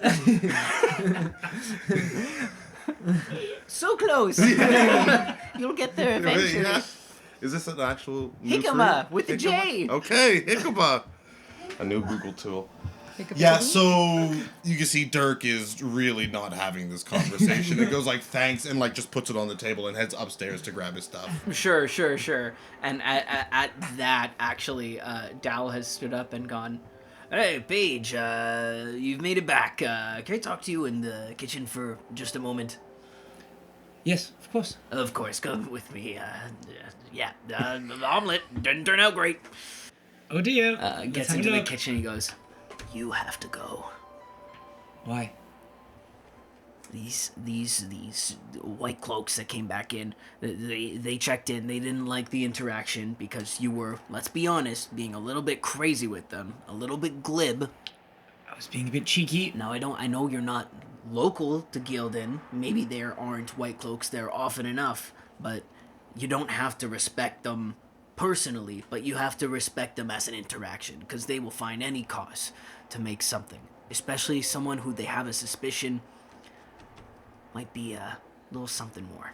So close! You'll get there eventually. Yeah. Is this an actual new Jicama fruit? with a J. Okay, jicama. A new Google tool. Yeah, so you can see Dirk is really not having this conversation. It goes like, thanks, and like just puts it on the table and heads upstairs to grab his stuff. Sure. And at that, actually, Dal has stood up and gone, hey, Paige, you've made it back. Can I talk to you in the kitchen for just a moment? Yes, of course. Of course, come with me. The omelet didn't turn out great. Oh dear. Gets into the kitchen, he goes, you have to go. Why? These white cloaks that came back in, they checked in. They didn't like the interaction because you were, let's be honest, being a little bit crazy with them, a little bit glib. I was being a bit cheeky. Now I know you're not local to Gildan. Maybe there aren't white cloaks there often enough, but you don't have to respect them personally, but you have to respect them as an interaction because they will find any cause to make something, especially someone who they have a suspicion might be a little something more.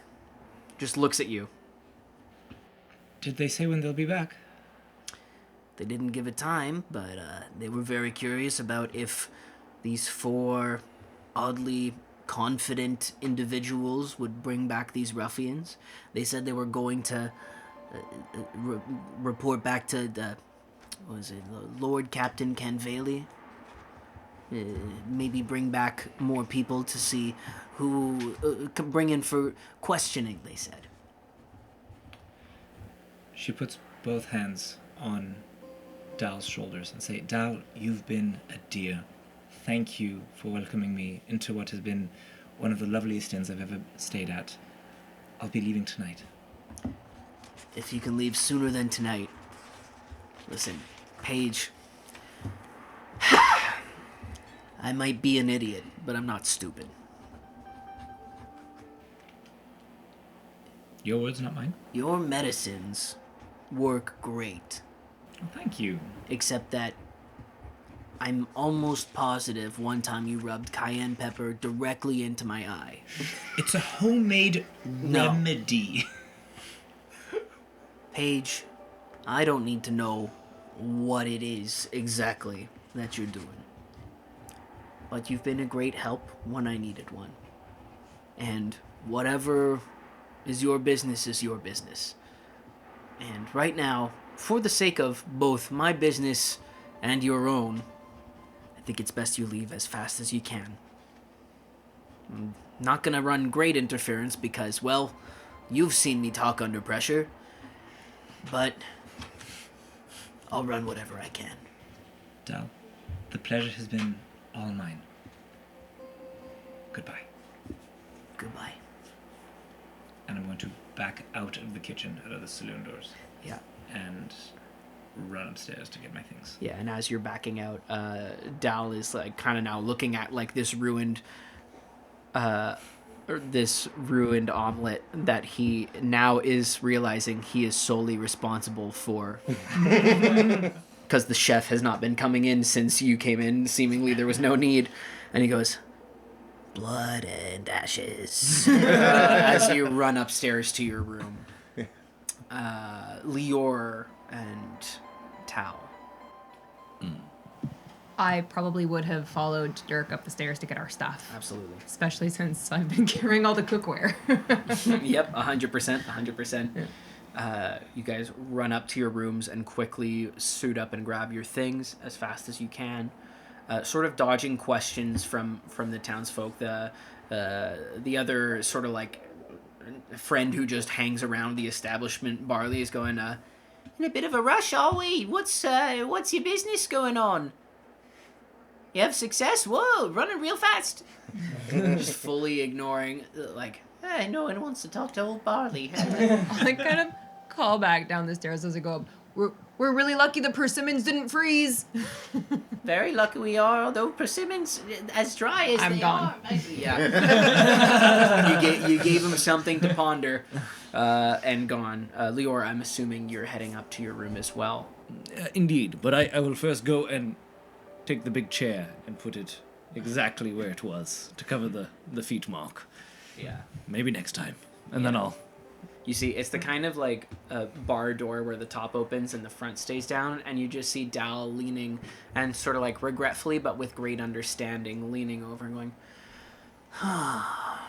Just looks at you. Did they say when they'll be back? They didn't give a time, but they were very curious about if these 4 oddly confident individuals would bring back these ruffians. They said they were going to report back to Lord Captain Canvale. Maybe bring back more people to see who, bring in for questioning, they said. She puts both hands on Dal's shoulders and say, Dal, you've been a dear. Thank you for welcoming me into what has been one of the loveliest inns I've ever stayed at. I'll be leaving tonight. If you can leave sooner than tonight. Listen, Paige. I might be an idiot, but I'm not stupid. Your words, not mine. Your medicines work great. Oh, thank you. Except that I'm almost positive one time you rubbed cayenne pepper directly into my eye. It's a homemade No. remedy. Paige, I don't need to know what it is exactly that you're doing. But you've been a great help when I needed one. And whatever is your business is your business. And right now, for the sake of both my business and your own, I think it's best you leave as fast as you can. I'm not gonna run great interference because, well, you've seen me talk under pressure. But I'll run whatever I can. Dal, the pleasure has been all mine. Goodbye. Goodbye. And I'm going to back out of the kitchen, out of the saloon doors, Yeah. and run upstairs to get my things. Yeah, and as you're backing out, Dal is like kind of now looking at like this ruined omelet that he now is realizing he is solely responsible for. Because the chef has not been coming in since you came in. Seemingly there was no need. And he goes, blood and ashes. As you run upstairs to your room. Lior and Tal. I probably would have followed Dirk up the stairs to get our stuff. Absolutely. Especially since I've been carrying all the cookware. Yep, 100%, 100%. You guys run up to your rooms and quickly suit up and grab your things as fast as you can. Sort of dodging questions from the townsfolk. The other sort of like friend who just hangs around the establishment, Barley, is going, in a bit of a rush, are we? What's your business going on? You have success? Whoa, running real fast. Just fully ignoring, like, hey, no one wants to talk to old Barley. I kind of call back down the stairs as I go up. We're really lucky the Persimmons didn't freeze. Very lucky we are, although Persimmons, as dry as I'm they gone. are. Yeah. you gave him something to ponder, and gone. Lior, I'm assuming you're heading up to your room as well. Indeed, but I will first go and take the big chair and put it exactly where it was to cover the feet mark. Yeah. Maybe next time. And then I'll... You see, it's the kind of like a bar door where the top opens and the front stays down, and you just see Dal leaning and sort of like regretfully, but with great understanding, leaning over and going, I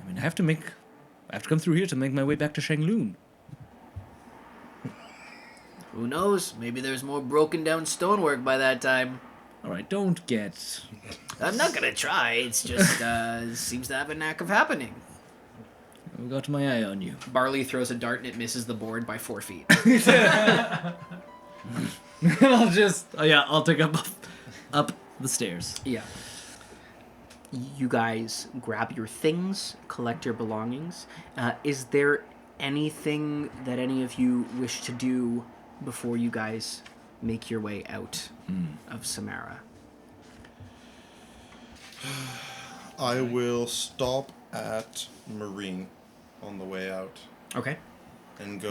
mean, I have to come through here to make my way back to Shangloon. who knows? Maybe there's more broken down stonework by that time. All right, don't get... I'm not gonna try. It's just seems to have a knack of happening. I've got my eye on you. Barley throws a dart and it misses the board by 4 feet. I'll take up the stairs. Yeah. You guys grab your things, collect your belongings. Is there anything that any of you wish to do before you guys make your way out of Samara? I will stop at Marine on the way out Okay. and go.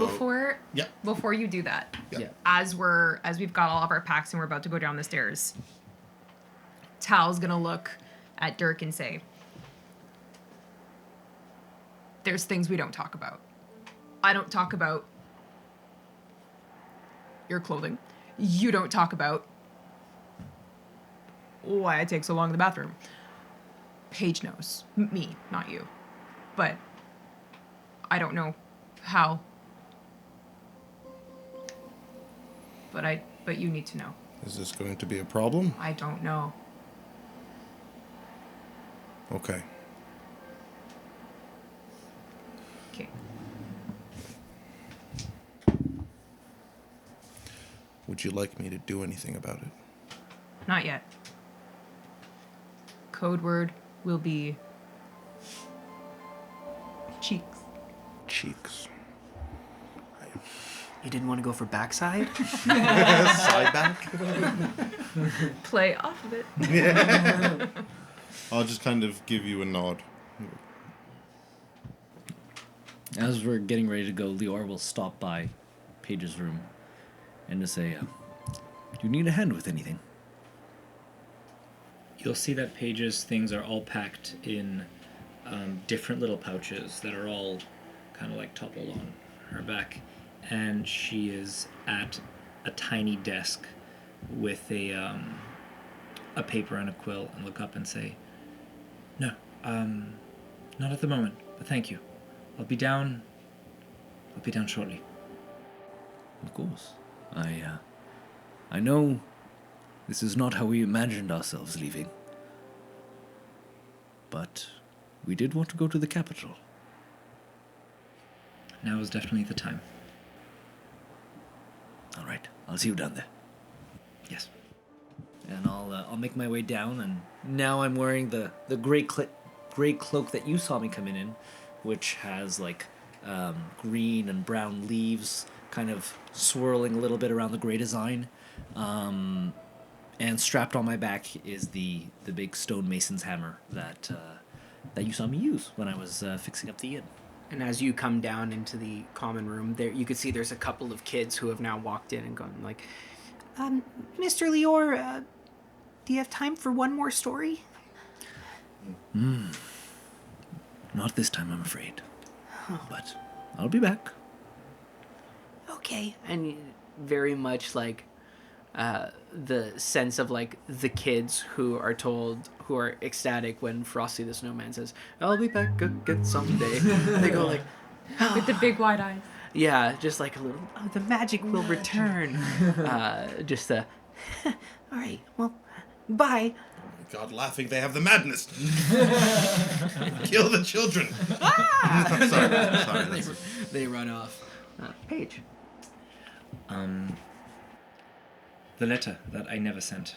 Before you do that, Yeah. as we've got all of our packs and we're about to go down the stairs, Tal's gonna look at Dirk and say, there's things we don't talk about. I don't talk about your clothing. You don't talk about why I take so long in the bathroom. Paige knows. Me, not you. But I don't know how. But you need to know. Is this going to be a problem? I don't know. Okay. Okay. Would you like me to do anything about it? Not yet. Code word will be cheeks. Cheeks. You didn't want to go for backside? Side back? Play off of it. I'll just kind of give you a nod. As we're getting ready to go, Lior will stop by Paige's room and to say, do you need a hand with anything? You'll see that Paige's things are all packed in different little pouches that are all kind of like toppled on her back. And she is at a tiny desk with a paper and a quill, and look up and say, "No, not at the moment, but thank you. I'll be down shortly." Of course. I know this is not how we imagined ourselves leaving. But we did want to go to the capital. Now is definitely the time. All right, I'll see you down there. Yes. And I'll make my way down, and now I'm wearing the gray cloak that you saw me come in, which has like green and brown leaves kind of swirling a little bit around the gray design. And strapped on my back is the big stonemason's hammer that you saw me use when I was fixing up the inn. And as you come down into the common room, there you can see there's a couple of kids who have now walked in and gone like, Mr. Lior, do you have time for one more story? Not this time, I'm afraid. But I'll be back. Okay. And very much like the sense of like the kids who are ecstatic when Frosty the Snowman says, "I'll be back again someday." They go like, With the big wide eyes. yeah, just like a little, "Oh, the magic will return." All right, well, bye. God, laughing, they have the madness. Kill the children. Sorry. That's They run off. Paige. The letter that I never sent.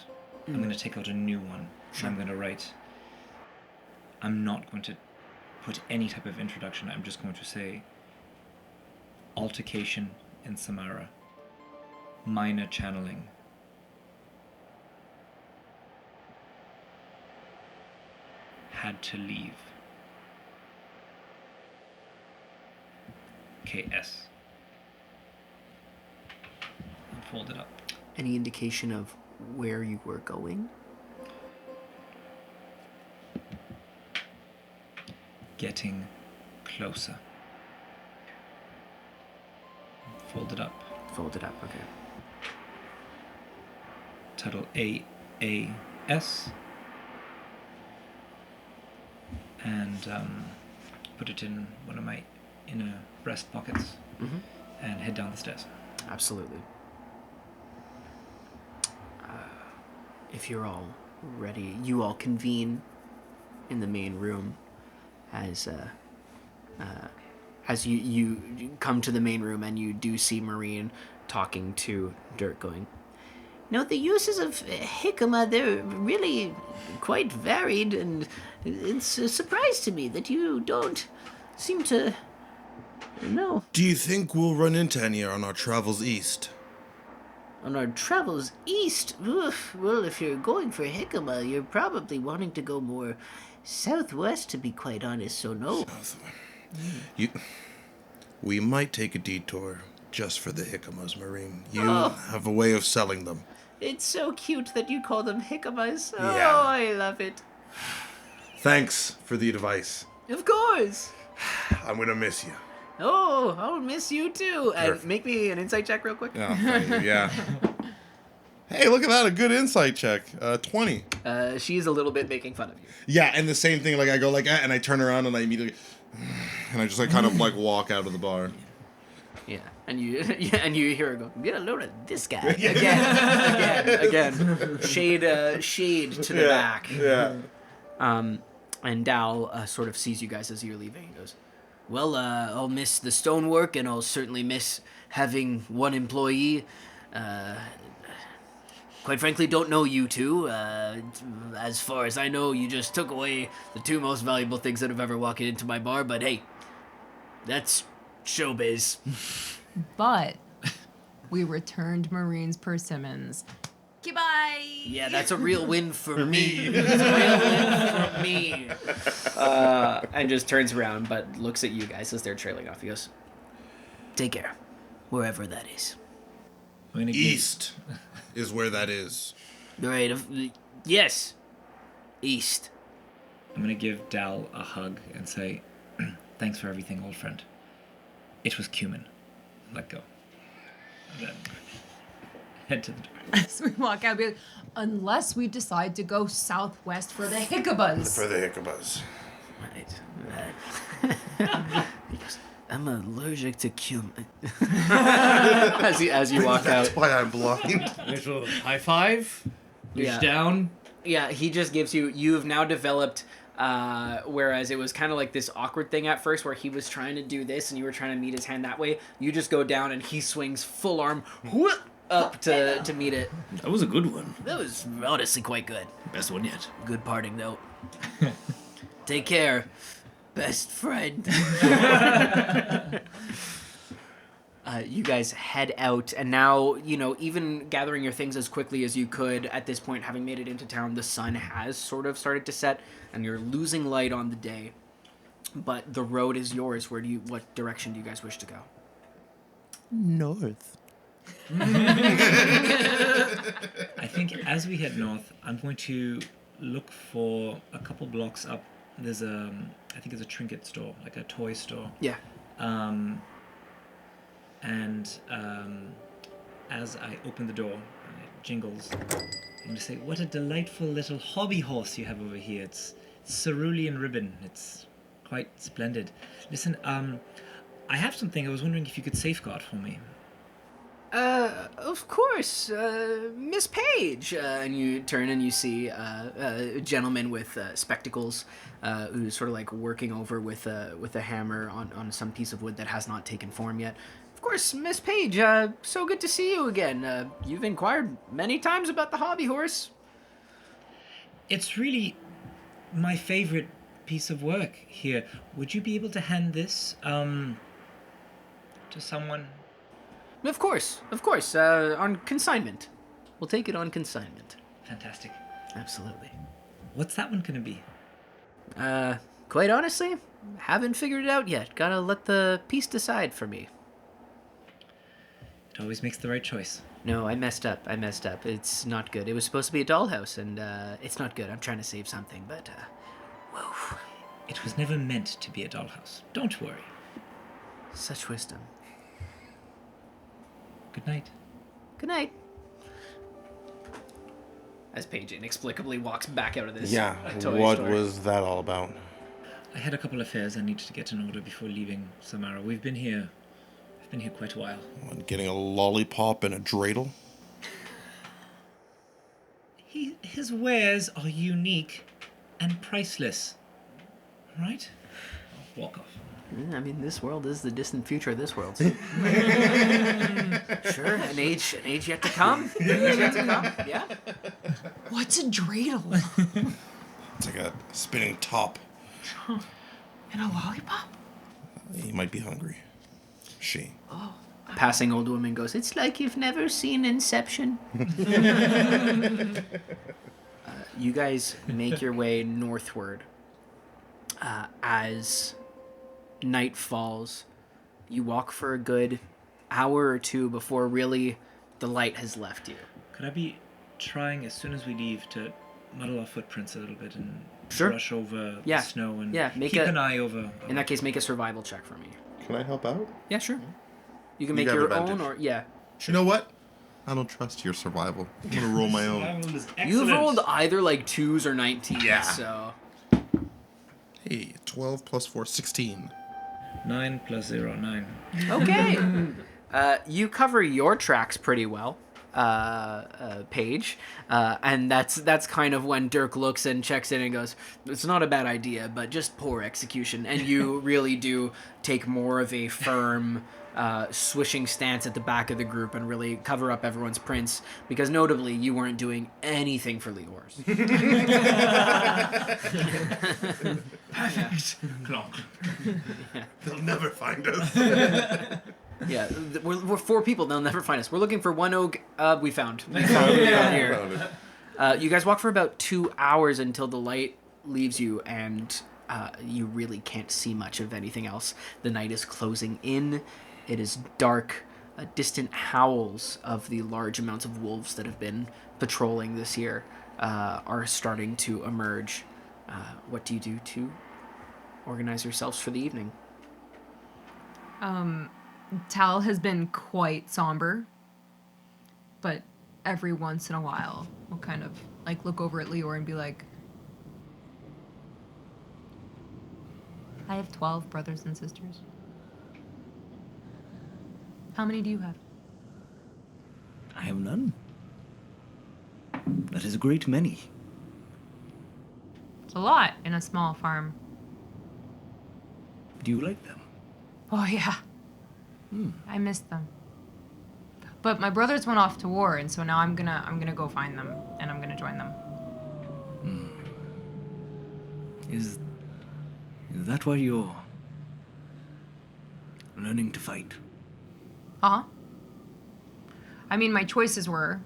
I'm going to take out a new one. Sure. I'm going to write. I'm not going to put any type of introduction. I'm just going to say altercation in Samara. Minor channeling. Had to leave. KS. And fold it up. Any indication of where you were going? Getting closer. Fold it up. Fold it up, okay. Title AAS. And put it in one of my inner breast pockets. Mm-hmm. And head down the stairs. Absolutely. If you're all ready, you all convene in the main room as you come to the main room, and you do see Marine talking to Dirk going, "No, the uses of jicama, they're really quite varied, and it's a surprise to me that you don't seem to know." Do you think we'll run into any on our travels east? On our travels east? Oof, well, if you're going for jicama, you're probably wanting to go more southwest, to be quite honest, so no. We might take a detour just for the jicamas, Marine. You Oh. have a way of selling them. It's so cute that you call them jicamas. Yeah. Oh, I love it. Thanks for the advice. Of course. I'm gonna miss you. Oh, I'll miss you too. And Perfect. make me an insight check real quick. Oh, thank you, yeah. Hey, look at that, a good insight check. 20. She's a little bit making fun of you. Yeah, and the same thing, like I go like, and I turn around and I immediately, and I just like kind of like walk out of the bar. Yeah, and you hear her go, "Get a load of this guy." Again. Shade to the back. Yeah. And Dal sort of sees you guys as you're leaving and goes, "Well, I'll miss the stonework, and I'll certainly miss having one employee quite frankly, don't know you two. As far as I know, you just took away the two most valuable things that have ever walked into my bar, but hey, that's showbiz. But we returned Marine's Persimmons. Goodbye. Yeah, that's a real win for me. That's a real win for me. And just turns around, but looks at you guys as they're trailing off. He goes, take care, wherever that is. I'm gonna East is where that is. Right, yes, east. I'm gonna give Dal a hug and say, thanks for everything, old friend. It was cumin. Let go. And then head to the door. As we walk out, be like, unless we decide to go southwest for the Hickabas. For the Hickabas. Right. He goes, I'm allergic to cumin. as you walk out. That's why I'm blind. Little high five. Reach Yeah. down. Yeah, he just gives you. You've now developed. Whereas it was kind of like this awkward thing at first, where he was trying to do this and you were trying to meet his hand that way. You just go down and he swings full arm up to meet it. That was a good one. That was honestly quite good. Best one yet. Good parting note. Take care, best friend. You guys head out, and now, even gathering your things as quickly as you could at this point, having made it into town, the sun has sort of started to set, and you're losing light on the day. But the road is yours. What direction do you guys wish to go? North. I think as we head north, I'm going to look for a couple blocks up. There's I think it's a trinket store, like a toy store. Yeah. As I open the door, and it jingles, I'm going to say, what a delightful little hobby horse you have over here. It's cerulean ribbon. It's quite splendid. Listen, I have something I was wondering if you could safeguard for me. Of course, Miss Page. And you turn and you see a gentleman with spectacles who's sort of like working over with a hammer on some piece of wood that has not taken form yet. Of course, Miss Page, so good to see you again. You've inquired many times about the hobby horse. It's really my favorite piece of work here. Would you be able to hand this to someone? Of course, on consignment. We'll take it on consignment. Fantastic. Absolutely. What's that one gonna be? Quite honestly, haven't figured it out yet. Gotta let the piece decide for me. It always makes the right choice. No, I messed up. It's not good. It was supposed to be a dollhouse, and it's not good. I'm trying to save something, but whoa. It was never meant to be a dollhouse. Don't worry. Such wisdom. Good night. Good night. As Paige inexplicably walks back out of this Yeah, toy what store. was that all about? I had a couple of affairs I needed to get in order before leaving Samara. I've been here quite a while. Getting a lollipop and a dreidel? His wares are unique and priceless. Right? I'll walk off. I mean, this world is the distant future of this world. So. Sure, an age yet to come. Yeah. What's a dreidel? It's like a spinning top. And a lollipop? He might be hungry. She. Passing old woman goes, it's like you've never seen Inception. You guys make your way northward. As night falls, you walk for a good hour or two before really the light has left you. Could I be trying as soon as we leave to muddle our footprints a little bit and Sure. brush over Yeah. the snow and Yeah, keep an eye over... In that case, make a survival check for me. Can I help out? Yeah, sure. You can You make got your advantage. own, or yeah. You know what? I don't trust your survival. I'm gonna roll my own. Survival is You've excellent. rolled either like 2s or 19s, Yeah. so... Hey, 12 plus 4, 16. 9 plus 0, 9. Okay. You cover your tracks pretty well, Paige, and that's kind of when Dirk looks and checks in and goes, it's not a bad idea, but just poor execution. And you really do take more of a firm swishing stance at the back of the group and really cover up everyone's prints, because notably you weren't doing anything for Leor's. Clonk. They'll never find us. Yeah, we're 4 people. They'll never find us. We're looking for one oak. We found. We found it down here. You guys walk for about 2 hours until the light leaves you, and you really can't see much of anything else. The night is closing in. It is dark. Distant howls of the large amounts of wolves that have been patrolling this year are starting to emerge. What do you do to organize yourselves for the evening? Tal has been quite somber, but every once in a while we'll kind of like look over at Leor and be like, I have 12 brothers and sisters. How many do you have? I have none. That is a great many. It's a lot in a small farm. Do you like them? Oh yeah. I miss them. But my brothers went off to war, and so now I'm gonna go find them, and I'm gonna join them. Is that why you're learning to fight? Uh-huh. I mean, my choices were,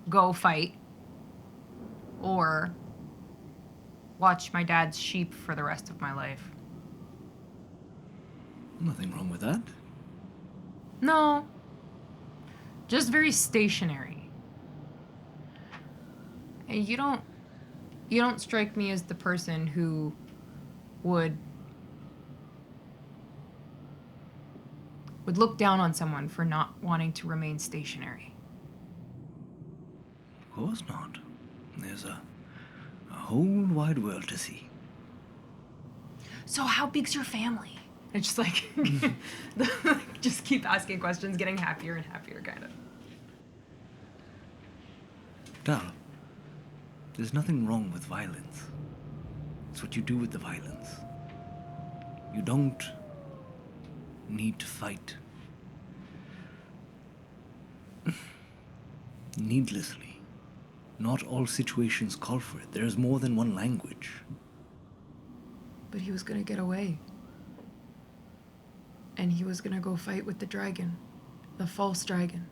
go fight, or watch my dad's sheep for the rest of my life. Nothing wrong with that. No. Just very stationary. And you don't strike me as the person who would look down on someone for not wanting to remain stationary. Of course not. There's a whole wide world to see. So how big's your family? It's just like, just keep asking questions, getting happier and happier, kind of. Dal, there's nothing wrong with violence. It's what you do with the violence. You don't need to fight needlessly. Not all situations call for it. There's more than one language. But he was gonna get away. And he was gonna go fight with the dragon, the false dragon.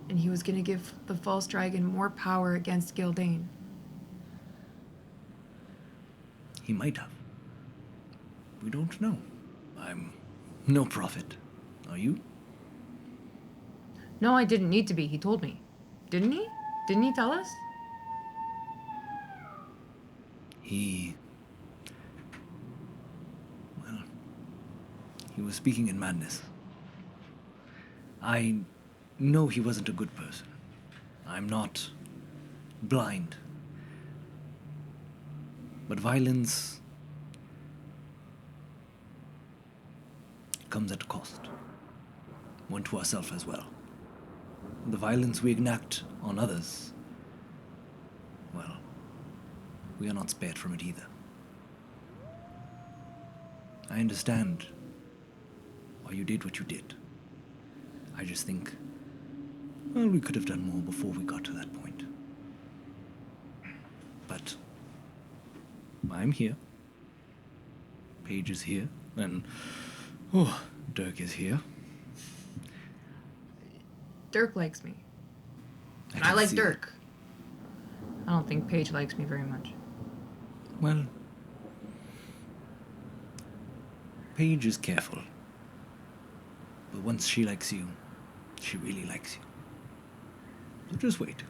And he was gonna give the false dragon more power against Gildane. He might have. We don't know. I'm no prophet. Are you? No, I didn't need to be. He told me. Didn't he? Didn't he tell us? He was speaking in madness. I know he wasn't a good person. I'm not blind. But violence comes at a cost. One to ourselves as well. The violence we enact on others, well, we are not spared from it either. I understand why you did what you did. I just think, well, we could have done more before we got to that point. But I'm here. Paige is here. And, Dirk is here. Dirk likes me. And I can like see Dirk. I don't think Paige likes me very much. Well, Paige is careful. But once she likes you, she really likes you. So just wait.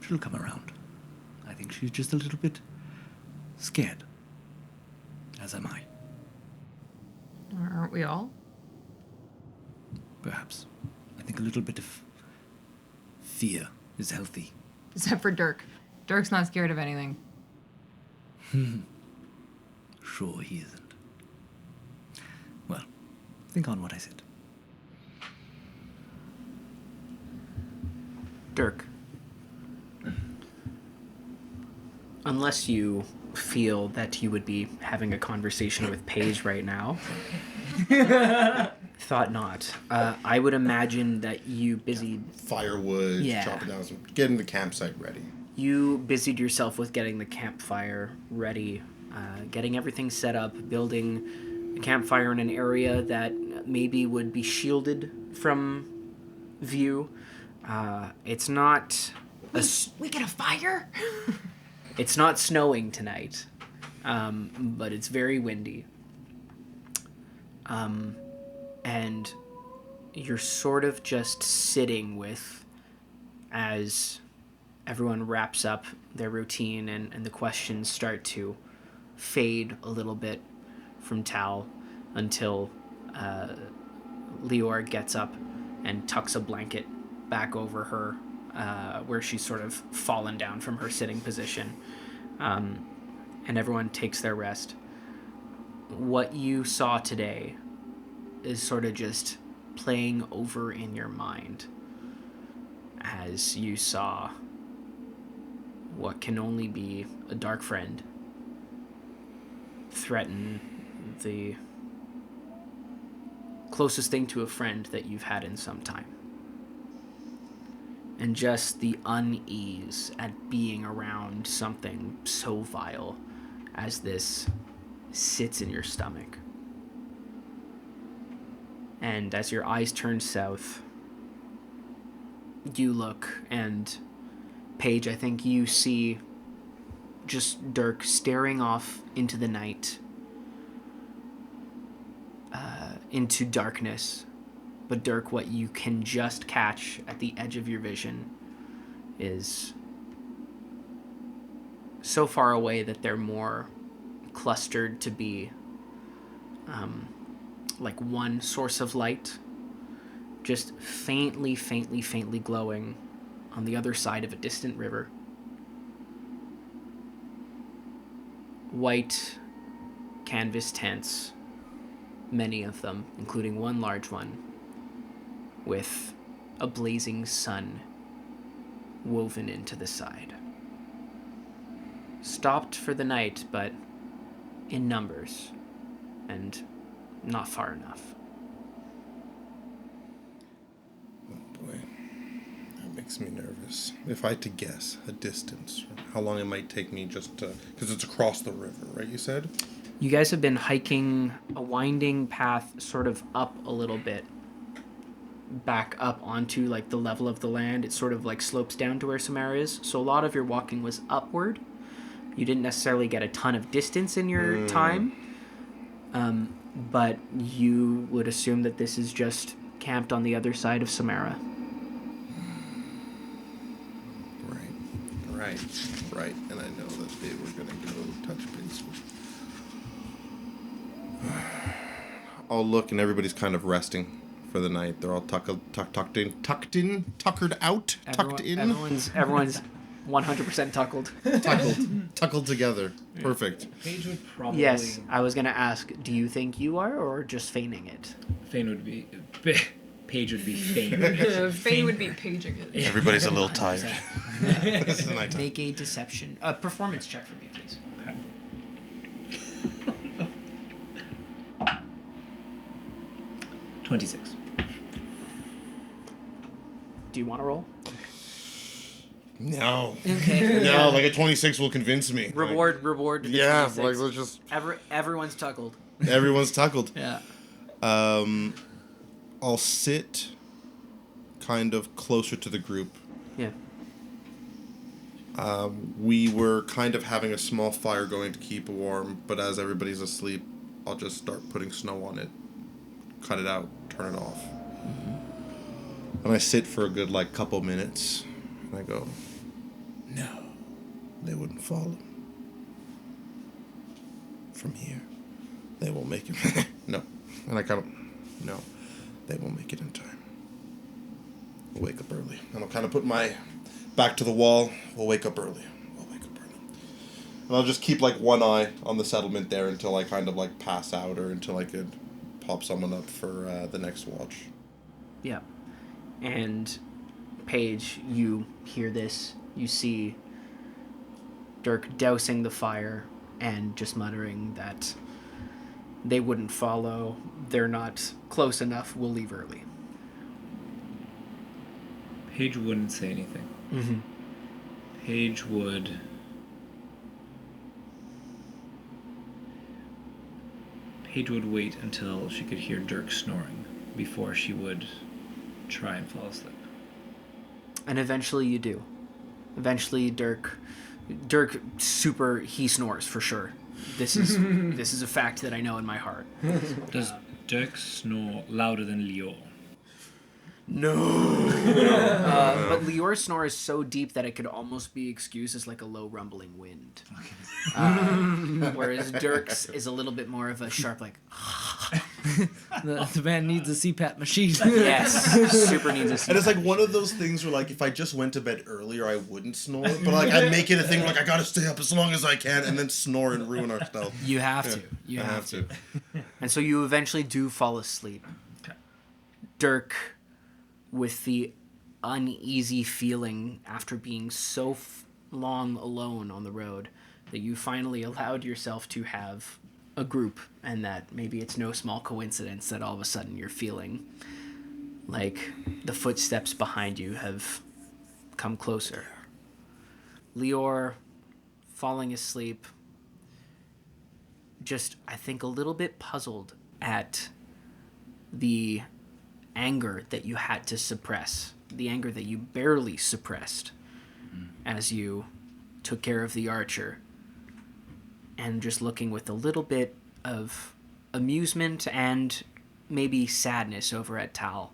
She'll come around. I think she's just a little bit scared. As am I. Aren't we all? Perhaps. I think a little bit of fear is healthy. Except for Dirk. Dirk's not scared of anything. Sure he isn't. Well, think on what I said. Dirk, unless you feel that you would be having a conversation with Paige right now. Thought not. I would imagine that you busied Firewood, Yeah. chopping down some, getting the campsite ready. You busied yourself with getting the campfire ready, getting everything set up, building a campfire in an area that maybe would be shielded from view. It's not We get a fire? it's not snowing tonight, but it's very windy. And you're sort of just sitting with as everyone wraps up their routine and the questions start to fade a little bit from Tal until Leor gets up and tucks a blanket back over her where she's sort of fallen down from her sitting position. And everyone takes their rest. What you saw today is sort of just playing over in your mind as you saw what can only be a dark friend threaten the closest thing to a friend that you've had in some time. And just the unease at being around something so vile as this sits in your stomach. And as your eyes turn south, you look, and Paige, I think you see just Dirk staring off into the night, into darkness. But Dirk, what you can just catch at the edge of your vision is so far away that they're more clustered to be like one source of light, just faintly glowing on the other side of a distant river. White canvas tents, many of them, including one large one, with a blazing sun woven into the side. Stopped for the night, but in numbers, and not far enough. Oh boy, that makes me nervous. If I had to guess a distance, how long it might take me just to, because it's across the river, right? You said. You guys have been hiking a winding path sort of up a little bit, back up onto like the level of the land. It sort of like slopes down to where Samara is. So a lot of your walking was upward. You didn't necessarily get a ton of distance in your time. But you would assume that this is just camped on the other side of Samara. Right. And I know that they were going to go touch base with. I'll look, and everybody's kind of resting for the night. They're all tuckered out. Everyone's 100% tuckled. Tuckled together. Perfect. Paige would probably. Yes, I was gonna ask. Do you think you are, or just feigning it? Fane would be. Paige would be Fane. Fane would be paging it. Everybody's a little tired. This is nighttime. Make a deception, performance check for me, please. 26. Do you want to roll? No. Okay. No, like a 26 will convince me. Reward. Like, the yeah, 26. like let's just. Everyone's tuckled. Everyone's tuckled. Yeah. I'll sit kind of closer to the group. Yeah. We were kind of having a small fire going to keep warm, but as everybody's asleep, I'll just start putting snow on it, cut it out, turn it off. Mm-hmm. And I sit for a good, like, couple minutes, and I go, no, they wouldn't follow. From here, they won't make it. No. And I kind of, no, they won't make it in time. We'll wake up early. And I'll kind of put my back to the wall. We'll wake up early. And I'll just keep, like, one eye on the settlement there until I kind of, like, pass out or until I could pop someone up for the next watch. Yeah. And Paige, you hear this. You see Dirk dousing the fire and just muttering that they wouldn't follow. They're not close enough. We'll leave early. Paige wouldn't say anything. Mm-hmm. Paige would... Paige would wait until she could hear Dirk snoring before she would try and fall asleep. And eventually you do. Eventually Dirk he snores for sure. This is a fact that I know in my heart. Does Dirk snore louder than Lior? No. But Lior's snore is so deep that it could almost be excused as like a low rumbling wind. Whereas Dirk's is a little bit more of a sharp like. The man needs a CPAP machine. Yes, super needs a CPAP. And it's like one of those things where, like, if I just went to bed earlier, I wouldn't snore. But, like, I make it a thing, like, I gotta stay up as long as I can and then snore and ruin our stealth. You have to. You have to. And so you eventually do fall asleep. Okay. Dirk, with the uneasy feeling after being so long alone on the road, that you finally allowed yourself to have a group, and that maybe it's no small coincidence that all of a sudden you're feeling like the footsteps behind you have come closer. Lior, falling asleep, just, I think, a little bit puzzled at the anger that you had to suppress, the anger that you barely suppressed as you took care of the archer, and just looking with a little bit of amusement and maybe sadness over at Tal,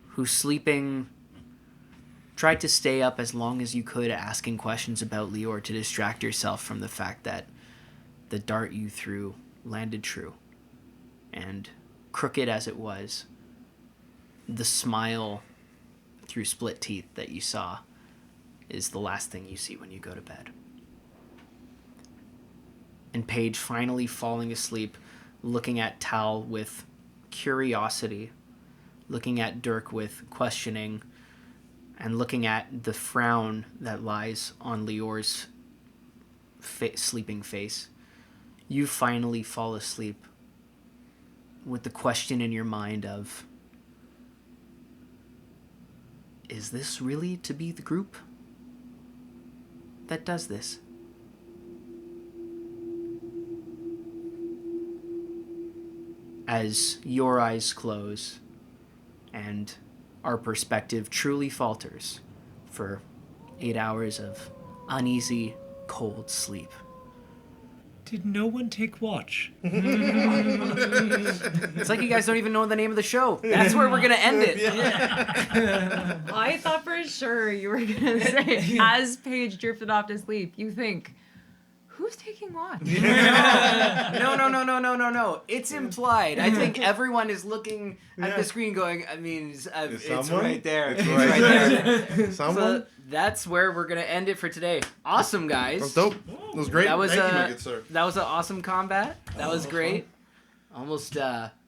who's sleeping, tried to stay up as long as you could asking questions about Lior to distract yourself from the fact that the dart you threw landed true. And crooked as it was, the smile through split teeth that you saw is the last thing you see when you go to bed. And Paige finally falling asleep, looking at Tal with curiosity, looking at Dirk with questioning, and looking at the frown that lies on Lior's sleeping face. You finally fall asleep with the question in your mind of, is this really to be the group that does this? As your eyes close and our perspective truly falters for 8 hours of uneasy, cold sleep. Did no one take watch? It's like you guys don't even know the name of the show. That's where we're going to end it. I thought for sure you were gonna say, as Paige drifted off to sleep, you think, who's taking watch? No. It's implied. I think everyone is looking at the screen going, I mean, it's right there. It's right there. Someone? So that's where we're going to end it for today. Awesome, guys. That was dope. That was great. That was, Thank you, my good sir. That was an awesome combat. That was great. Almost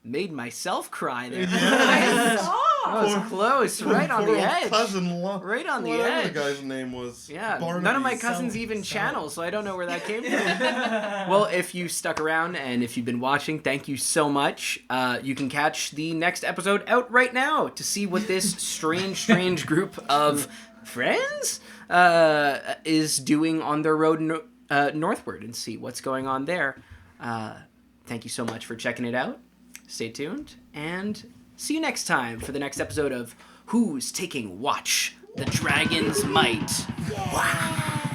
made myself cry there. That was close. Right on the edge. Right on the edge. Whatever the guy's name was. Yeah, Barnaby. none of my cousins even channel, so I don't know where that came from. Well, if you stuck around and if you've been watching, thank you so much. You can catch the next episode out right now to see what this strange group of friends is doing on their road northward and see what's going on there. Thank you so much for checking it out. Stay tuned and see you next time for the next episode of Who's Taking Watch? The Dragon's Might. Wow.